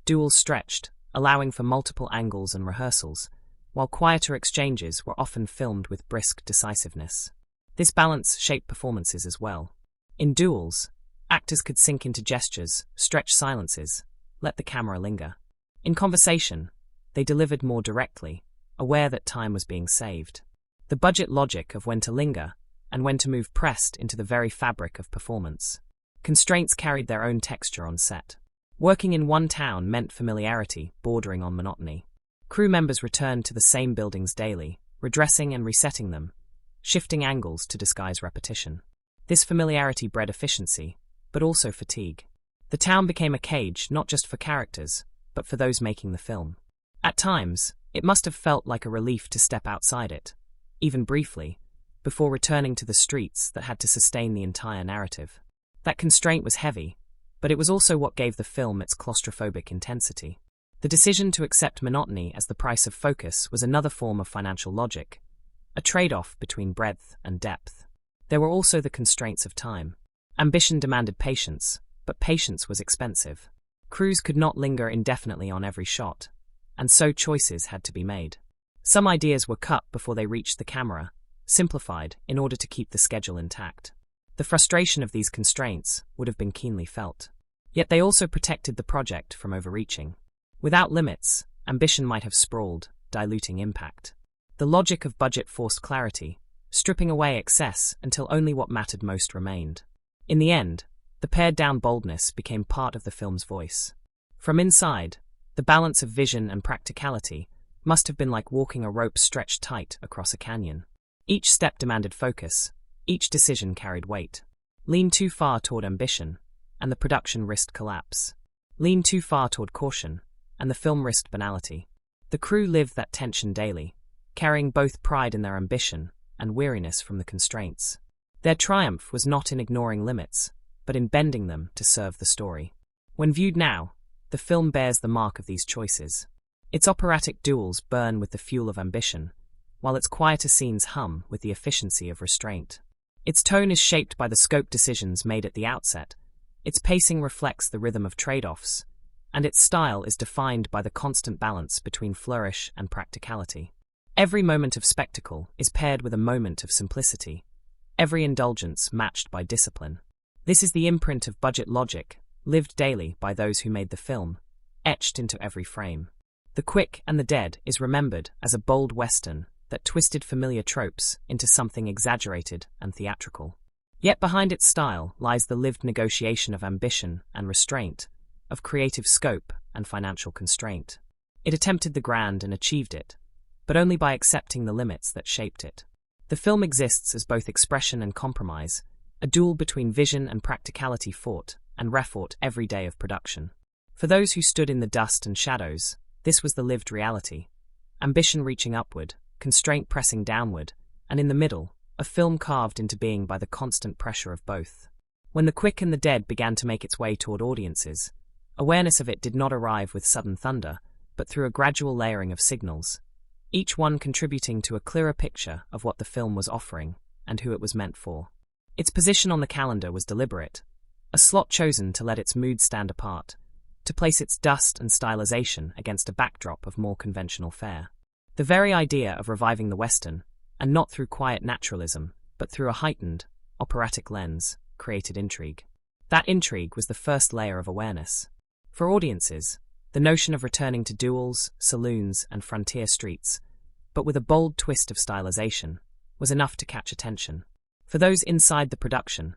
Duels stretched, allowing for multiple angles and rehearsals, while quieter exchanges were often filmed with brisk decisiveness. This balance shaped performances as well. In duels, actors could sink into gestures, stretch silences, let the camera linger. In conversation, they delivered more directly, aware that time was being saved. The budget logic of when to linger and when to move pressed into the very fabric of performance. Constraints carried their own texture on set. Working in one town meant familiarity bordering on monotony. Crew members returned to the same buildings daily, redressing and resetting them, shifting angles to disguise repetition. This familiarity bred efficiency, but also fatigue. The town became a cage not just for characters, but for those making the film. At times, it must have felt like a relief to step outside it, even briefly, before returning to the streets that had to sustain the entire narrative. That constraint was heavy, but it was also what gave the film its claustrophobic intensity. The decision to accept monotony as the price of focus was another form of financial logic, a trade-off between breadth and depth. There were also the constraints of time. Ambition demanded patience, but patience was expensive. Crews could not linger indefinitely on every shot, and so choices had to be made. Some ideas were cut before they reached the camera, simplified in order to keep the schedule intact. The frustration of these constraints would have been keenly felt. Yet they also protected the project from overreaching. Without limits, ambition might have sprawled, diluting impact. The logic of budget forced clarity, stripping away excess until only what mattered most remained. In the end, the pared-down boldness became part of the film's voice. From inside, the balance of vision and practicality must have been like walking a rope stretched tight across a canyon. Each step demanded focus, each decision carried weight. Lean too far toward ambition, and the production risked collapse. Lean too far toward caution, and the film risked banality. The crew lived that tension daily, carrying both pride in their ambition and weariness from the constraints. Their triumph was not in ignoring limits, but in bending them to serve the story. When viewed now, the film bears the mark of these choices. Its operatic duels burn with the fuel of ambition, while its quieter scenes hum with the efficiency of restraint. Its tone is shaped by the scope decisions made at the outset, its pacing reflects the rhythm of trade-offs, and its style is defined by the constant balance between flourish and practicality. Every moment of spectacle is paired with a moment of simplicity, every indulgence matched by discipline. This is the imprint of budget logic, lived daily by those who made the film, etched into every frame. The Quick and the Dead is remembered as a bold western that twisted familiar tropes into something exaggerated and theatrical. Yet behind its style lies the lived negotiation of ambition and restraint, of creative scope and financial constraint. It attempted the grand and achieved it, but only by accepting the limits that shaped it. The film exists as both expression and compromise, a duel between vision and practicality fought and refought every day of production. For those who stood in the dust and shadows, this was the lived reality. Ambition reaching upward, constraint pressing downward, and in the middle, a film carved into being by the constant pressure of both. When The Quick and the Dead began to make its way toward audiences, awareness of it did not arrive with sudden thunder, but through a gradual layering of signals, each one contributing to a clearer picture of what the film was offering and who it was meant for. Its position on the calendar was deliberate, a slot chosen to let its mood stand apart, to place its dust and stylization against a backdrop of more conventional fare. The very idea of reviving the Western, and not through quiet naturalism, but through a heightened, operatic lens, created intrigue. That intrigue was the first layer of awareness. For audiences, the notion of returning to duels, saloons, and frontier streets, but with a bold twist of stylization, was enough to catch attention. For those inside the production,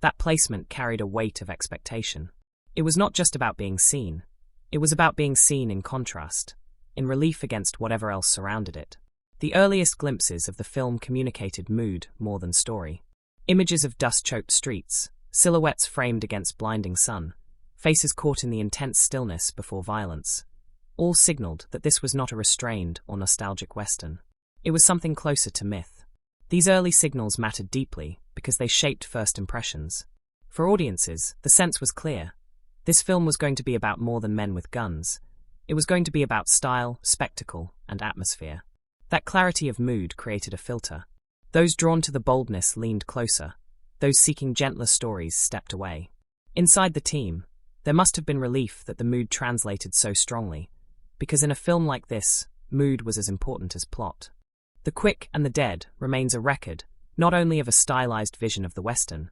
that placement carried a weight of expectation. It was not just about being seen, it was about being seen in contrast, in relief against whatever else surrounded it. The earliest glimpses of the film communicated mood more than story. Images of dust-choked streets, silhouettes framed against blinding sun, faces caught in the intense stillness before violence, all signaled that this was not a restrained or nostalgic Western. It was something closer to myth. These early signals mattered deeply because they shaped first impressions. For audiences, the sense was clear. This film was going to be about more than men with guns. It was going to be about style, spectacle, and atmosphere. That clarity of mood created a filter. Those drawn to the boldness leaned closer. Those seeking gentler stories stepped away. Inside the team, there must have been relief that the mood translated so strongly, because in a film like this, mood was as important as plot. The Quick and the Dead remains a record, not only of a stylized vision of the Western,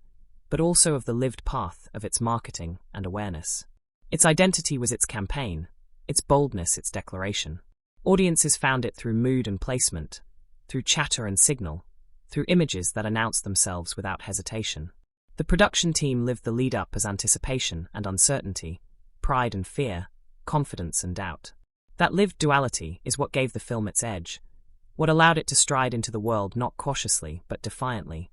but also of the lived path of its marketing and awareness. Its identity was its campaign, its boldness its declaration. Audiences found it through mood and placement, through chatter and signal, through images that announced themselves without hesitation. The production team lived the lead-up as anticipation and uncertainty, pride and fear, confidence and doubt. That lived duality is what gave the film its edge, what allowed it to stride into the world not cautiously but defiantly,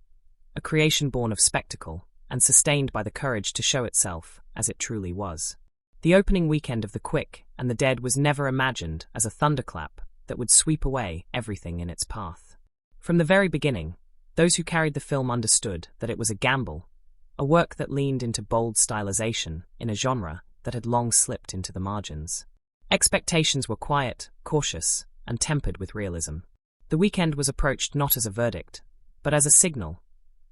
a creation born of spectacle and sustained by the courage to show itself as it truly was. The opening weekend of The Quick and the Dead was never imagined as a thunderclap that would sweep away everything in its path. From the very beginning, those who carried the film understood that it was a gamble, a work that leaned into bold stylization in a genre that had long slipped into the margins. Expectations were quiet, cautious, and tempered with realism. The weekend was approached not as a verdict, but as a signal,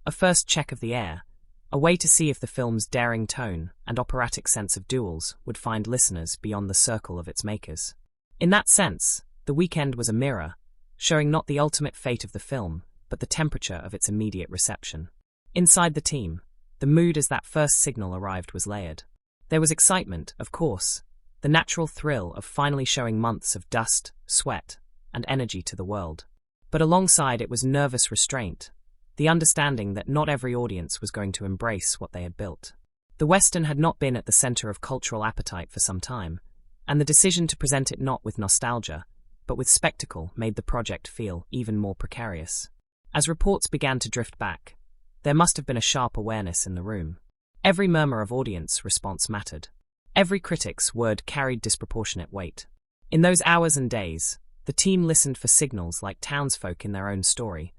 a first check of the air, a way to see if the film's daring tone and operatic sense of duels would find listeners beyond the circle of its makers. In that sense, The Weekend was a mirror, showing not the ultimate fate of the film, but the temperature of its immediate reception. Inside the team, the mood as that first signal arrived was layered. There was excitement, of course, the natural thrill of finally showing months of dust, sweat, and energy to the world. But alongside it was nervous restraint, the understanding that not every audience was going to embrace what they had built. The Western had not been at the center of cultural appetite for some time, and the decision to present it not with nostalgia, but with spectacle made the project feel even more precarious. As reports began to drift back, there must have been a sharp awareness in the room. Every murmur of audience response mattered. Every critic's word carried disproportionate weight. In those hours and days, the team listened for signals like townsfolk in their own story,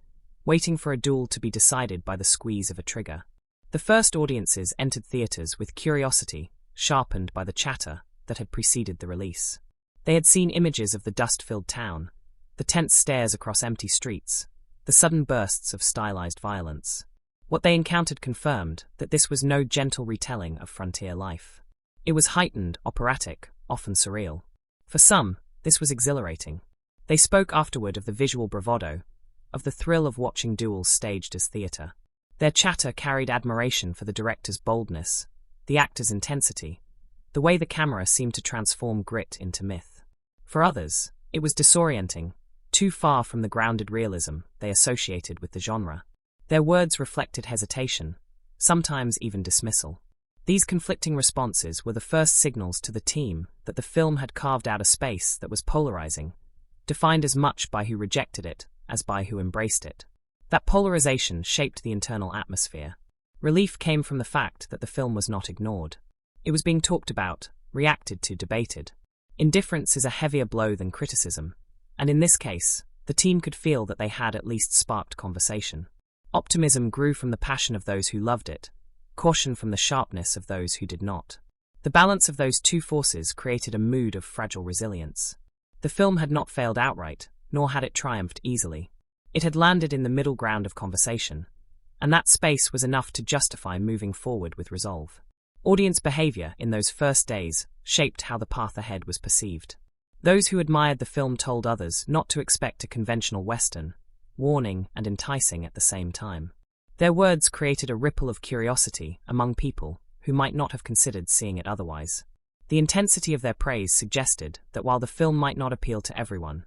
waiting for a duel to be decided by the squeeze of a trigger. The first audiences entered theaters with curiosity, sharpened by the chatter that had preceded the release. They had seen images of the dust-filled town, the tense stares across empty streets, the sudden bursts of stylized violence. What they encountered confirmed that this was no gentle retelling of frontier life. It was heightened, operatic, often surreal. For some, this was exhilarating. They spoke afterward of the visual bravado, of the thrill of watching duels staged as theater. Their chatter carried admiration for the director's boldness, the actor's intensity, the way the camera seemed to transform grit into myth. For others, it was disorienting, too far from the grounded realism they associated with the genre. Their words reflected hesitation, sometimes even dismissal. These conflicting responses were the first signals to the team that the film had carved out a space that was polarizing, defined as much by who rejected it as by who embraced it. That polarization shaped the internal atmosphere. Relief came from the fact that the film was not ignored. It was being talked about, reacted to, debated. Indifference is a heavier blow than criticism, and in this case, the team could feel that they had at least sparked conversation. Optimism grew from the passion of those who loved it, caution from the sharpness of those who did not. The balance of those two forces created a mood of fragile resilience. The film had not failed outright, nor had it triumphed easily. It had landed in the middle ground of conversation, and that space was enough to justify moving forward with resolve. Audience behavior in those first days shaped how the path ahead was perceived. Those who admired the film told others not to expect a conventional Western, warning and enticing at the same time. Their words created a ripple of curiosity among people who might not have considered seeing it otherwise. The intensity of their praise suggested that while the film might not appeal to everyone,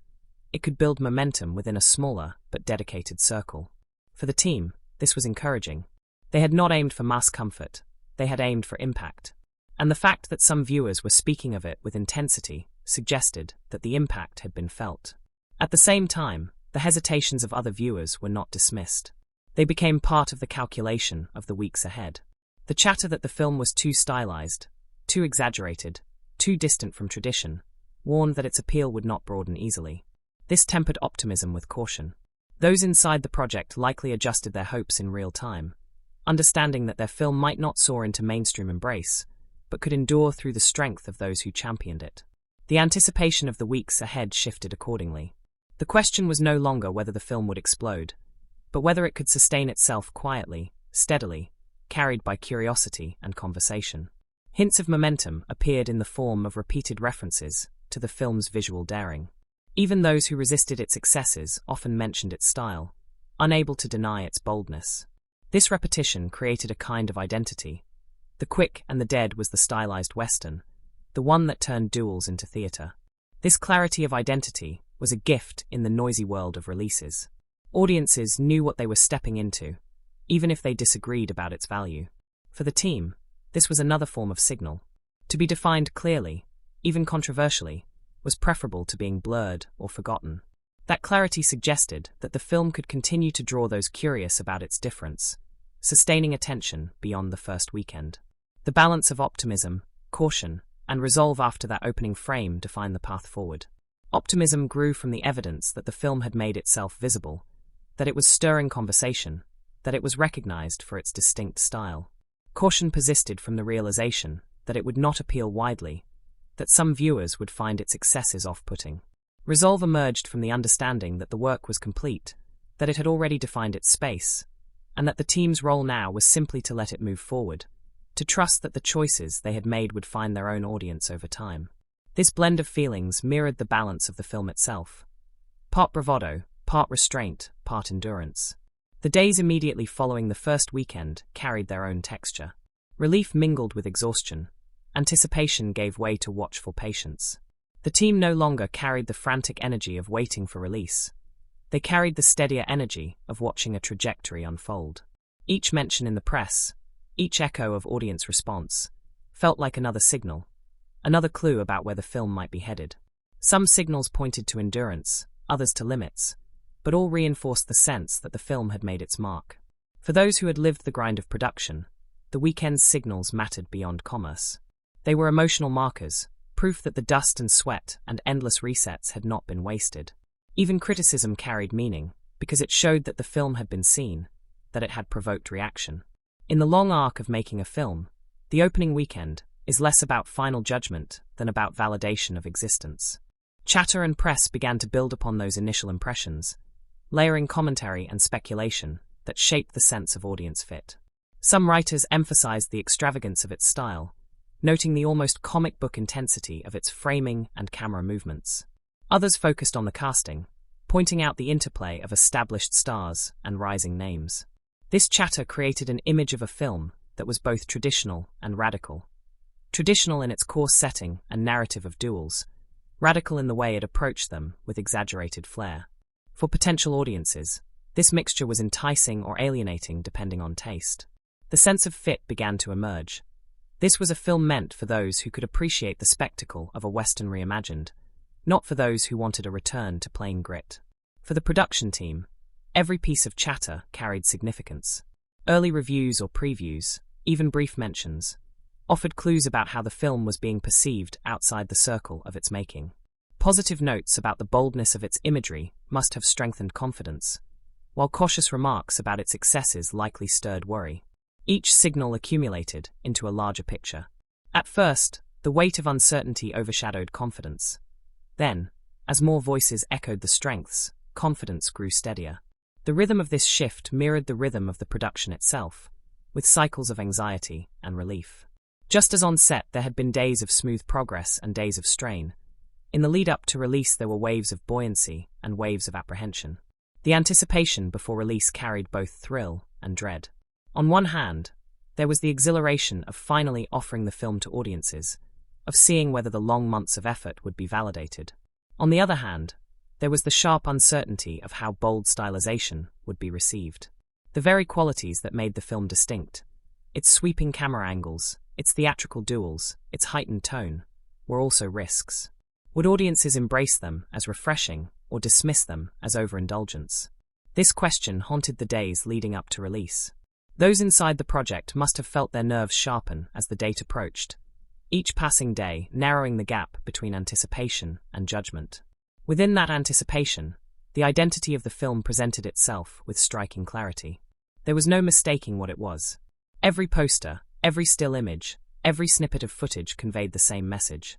it could build momentum within a smaller but dedicated circle. For the team, this was encouraging. They had not aimed for mass comfort, they had aimed for impact. And the fact that some viewers were speaking of it with intensity suggested that the impact had been felt. At the same time, the hesitations of other viewers were not dismissed. They became part of the calculation of the weeks ahead. The chatter that the film was too stylized, too exaggerated, too distant from tradition, warned that its appeal would not broaden easily. This tempered optimism with caution. Those inside the project likely adjusted their hopes in real time, understanding that their film might not soar into mainstream embrace, but could endure through the strength of those who championed it. The anticipation of the weeks ahead shifted accordingly. The question was no longer whether the film would explode, but whether it could sustain itself quietly, steadily, carried by curiosity and conversation. Hints of momentum appeared in the form of repeated references to the film's visual daring. Even those who resisted its excesses often mentioned its style, unable to deny its boldness. This repetition created a kind of identity. The quick and the dead was the stylized Western, the one that turned duels into theater. This clarity of identity was a gift in the noisy world of releases. Audiences knew what they were stepping into, even if they disagreed about its value. For the team, this was another form of signal. To be defined clearly, even controversially, was preferable to being blurred or forgotten. That clarity suggested that the film could continue to draw those curious about its difference, sustaining attention beyond the first weekend. The balance of optimism, caution, and resolve after that opening frame defined the path forward. Optimism grew from the evidence that the film had made itself visible, that it was stirring conversation, that it was recognized for its distinct style. Caution persisted from the realization that it would not appeal widely, that some viewers would find its excesses off-putting. Resolve emerged from the understanding that the work was complete, that it had already defined its space, and that the team's role now was simply to let it move forward, to trust that the choices they had made would find their own audience over time. This blend of feelings mirrored the balance of the film itself. Part bravado, part restraint, part endurance. The days immediately following the first weekend carried their own texture. Relief mingled with exhaustion. Anticipation gave way to watchful patience. The team no longer carried the frantic energy of waiting for release. They carried the steadier energy of watching a trajectory unfold. Each mention in the press, each echo of audience response, felt like another signal, another clue about where the film might be headed. Some signals pointed to endurance, others to limits, but all reinforced the sense that the film had made its mark. For those who had lived the grind of production, the weekend's signals mattered beyond commerce. They were emotional markers, proof that the dust and sweat and endless resets had not been wasted. Even criticism carried meaning, because it showed that the film had been seen, that it had provoked reaction. In the long arc of making a film, the opening weekend is less about final judgment than about validation of existence. Chatter and press began to build upon those initial impressions, layering commentary and speculation that shaped the sense of audience fit. Some writers emphasized the extravagance of its style, noting the almost comic book intensity of its framing and camera movements. Others focused on the casting, pointing out the interplay of established stars and rising names. This chatter created an image of a film that was both traditional and radical. Traditional in its coarse setting and narrative of duels, radical in the way it approached them with exaggerated flair. For potential audiences, this mixture was enticing or alienating depending on taste. The sense of fit began to emerge. This was a film meant for those who could appreciate the spectacle of a Western reimagined, not for those who wanted a return to plain grit. For the production team, every piece of chatter carried significance. Early reviews or previews, even brief mentions, offered clues about how the film was being perceived outside the circle of its making. Positive notes about the boldness of its imagery must have strengthened confidence, while cautious remarks about its excesses likely stirred worry. Each signal accumulated into a larger picture. At first, the weight of uncertainty overshadowed confidence. Then, as more voices echoed the strengths, confidence grew steadier. The rhythm of this shift mirrored the rhythm of the production itself, with cycles of anxiety and relief. Just as on set there had been days of smooth progress and days of strain, in the lead-up to release there were waves of buoyancy and waves of apprehension. The anticipation before release carried both thrill and dread. On one hand, there was the exhilaration of finally offering the film to audiences, of seeing whether the long months of effort would be validated. On the other hand, there was the sharp uncertainty of how bold stylization would be received. The very qualities that made the film distinct, its sweeping camera angles, its theatrical duels, its heightened tone, were also risks. Would audiences embrace them as refreshing or dismiss them as overindulgence? This question haunted the days leading up to release. Those inside the project must have felt their nerves sharpen as the date approached, each passing day narrowing the gap between anticipation and judgment. Within that anticipation, the identity of the film presented itself with striking clarity. There was no mistaking what it was. Every poster, every still image, every snippet of footage conveyed the same message.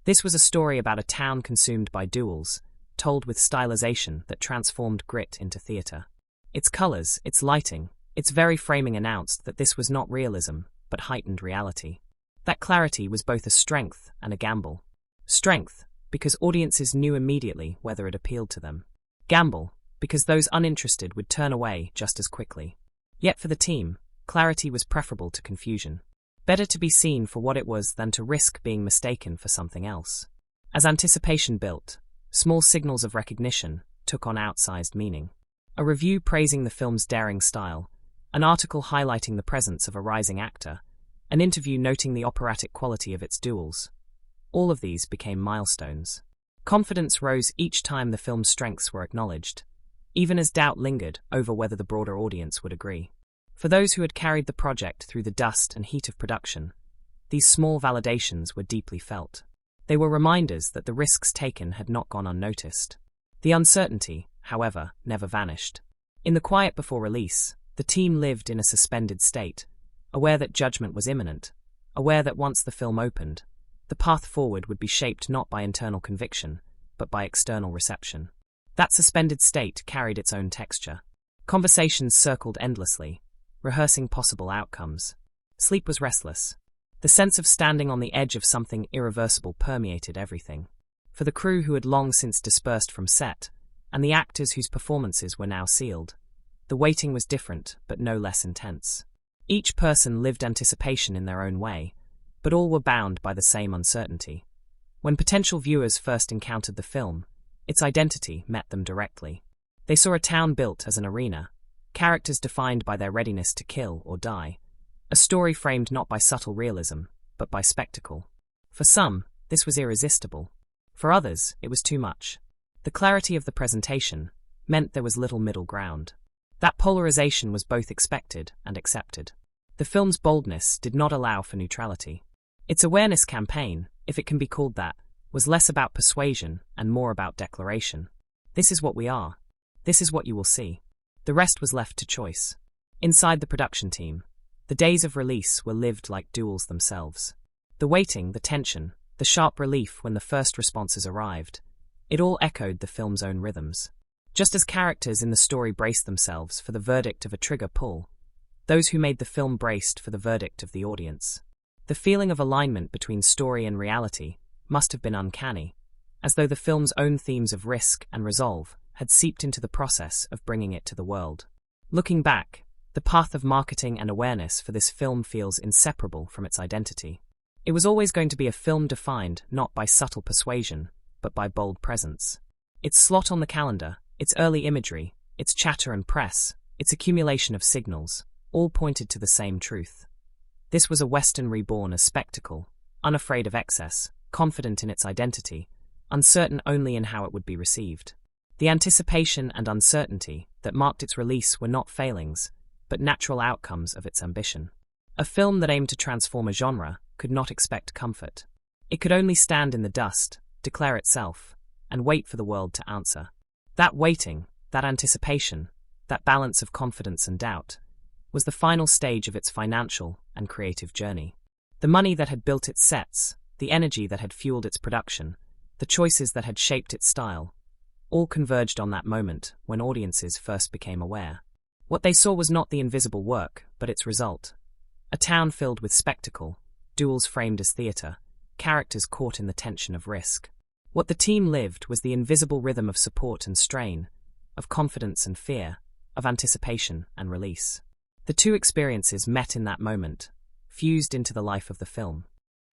This was a story about a town consumed by duels, told with stylization that transformed grit into theater. Its colors, its lighting, its very framing announced that this was not realism, but heightened reality. That clarity was both a strength and a gamble. Strength, because audiences knew immediately whether it appealed to them. Gamble, because those uninterested would turn away just as quickly. Yet for the team, clarity was preferable to confusion. Better to be seen for what it was than to risk being mistaken for something else. As anticipation built, small signals of recognition took on outsized meaning. A review praising the film's daring style, an article highlighting the presence of a rising actor, an interview noting the operatic quality of its duels. All of these became milestones. Confidence rose each time the film's strengths were acknowledged, even as doubt lingered over whether the broader audience would agree. For those who had carried the project through the dust and heat of production, these small validations were deeply felt. They were reminders that the risks taken had not gone unnoticed. The uncertainty, however, never vanished. In the quiet before release, the team lived in a suspended state, aware that judgment was imminent, aware that once the film opened, the path forward would be shaped not by internal conviction, but by external reception. That suspended state carried its own texture. Conversations circled endlessly, rehearsing possible outcomes. Sleep was restless. The sense of standing on the edge of something irreversible permeated everything. For the crew who had long since dispersed from set, and the actors whose performances were now sealed, the waiting was different but no less intense. Each person lived anticipation in their own way, but all were bound by the same uncertainty. When potential viewers first encountered the film, its identity met them directly. They saw a town built as an arena, characters defined by their readiness to kill or die, a story framed not by subtle realism, but by spectacle. For some, this was irresistible. For others, it was too much. The clarity of the presentation meant there was little middle ground. That polarization was both expected and accepted. The film's boldness did not allow for neutrality. Its awareness campaign, if it can be called that, was less about persuasion and more about declaration. This is what we are. This is what you will see. The rest was left to choice. Inside the production team, The days of release were lived like duels themselves. The waiting, the tension, the sharp relief when the first responses arrived, it all echoed the film's own rhythms. Just as characters in the story braced themselves for the verdict of a trigger pull, those who made the film braced for the verdict of the audience. The feeling of alignment between story and reality must have been uncanny, as though the film's own themes of risk and resolve had seeped into the process of bringing it to the world. Looking back, the path of marketing and awareness for this film feels inseparable from its identity. It was always going to be a film defined not by subtle persuasion, but by bold presence. Its slot on the calendar, its early imagery, its chatter and press, its accumulation of signals, all pointed to the same truth. This was a Western reborn as spectacle, unafraid of excess, confident in its identity, uncertain only in how it would be received. The anticipation and uncertainty that marked its release were not failings, but natural outcomes of its ambition. A film that aimed to transform a genre could not expect comfort. It could only stand in the dust, declare itself, and wait for the world to answer. That waiting, that anticipation, that balance of confidence and doubt, was the final stage of its financial and creative journey. The money that had built its sets, the energy that had fueled its production, the choices that had shaped its style, all converged on that moment when audiences first became aware. What they saw was not the invisible work, but its result. A town filled with spectacle, duels framed as theatre, characters caught in the tension of risk. What the team lived was the invisible rhythm of support and strain, of confidence and fear, of anticipation and release. The two experiences met in that moment, fused into the life of the film.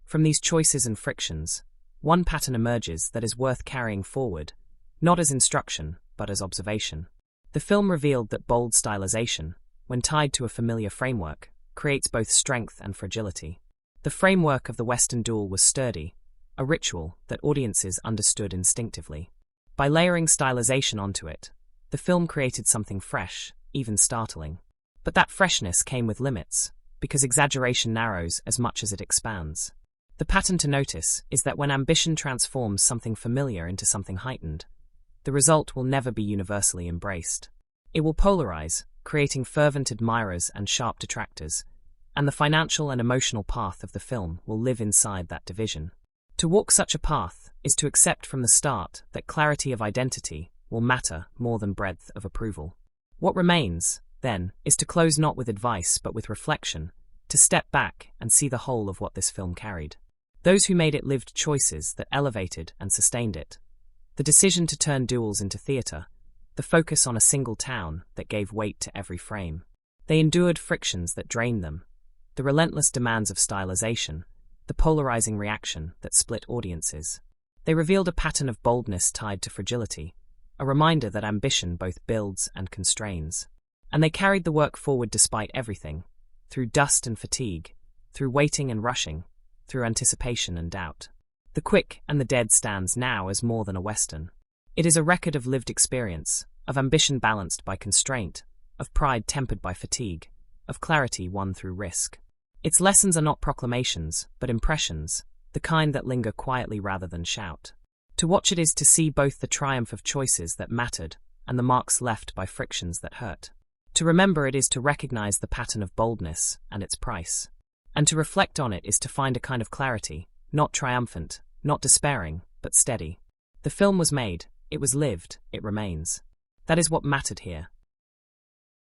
From these choices and frictions, one pattern emerges that is worth carrying forward, not as instruction, but as observation. The film revealed that bold stylization, when tied to a familiar framework, creates both strength and fragility. The framework of the Western duel was sturdy, a ritual that audiences understood instinctively. By layering stylization onto it, the film created something fresh, even startling. But that freshness came with limits, because exaggeration narrows as much as it expands. The pattern to notice is that when ambition transforms something familiar into something heightened, the result will never be universally embraced. It will polarize, creating fervent admirers and sharp detractors, and the financial and emotional path of the film will live inside that division. To walk such a path is to accept from the start that clarity of identity will matter more than breadth of approval. What remains, then, is to close not with advice but with reflection, to step back and see the whole of what this film carried. Those who made it lived choices that elevated and sustained it. The decision to turn duels into theatre, the focus on a single town that gave weight to every frame. They endured frictions that drained them, the relentless demands of stylization, the polarizing reaction that split audiences. They revealed a pattern of boldness tied to fragility, a reminder that ambition both builds and constrains. And they carried the work forward despite everything, through dust and fatigue, through waiting and rushing, through anticipation and doubt. The Quick and the Dead stands now as more than a Western. It is a record of lived experience, of ambition balanced by constraint, of pride tempered by fatigue, of clarity won through risk. Its lessons are not proclamations, but impressions, the kind that linger quietly rather than shout. To watch it is to see both the triumph of choices that mattered and the marks left by frictions that hurt. To remember it is to recognize the pattern of boldness and its price. And to reflect on it is to find a kind of clarity, not triumphant, not despairing, but steady. The film was made, it was lived, it remains. That is what mattered here.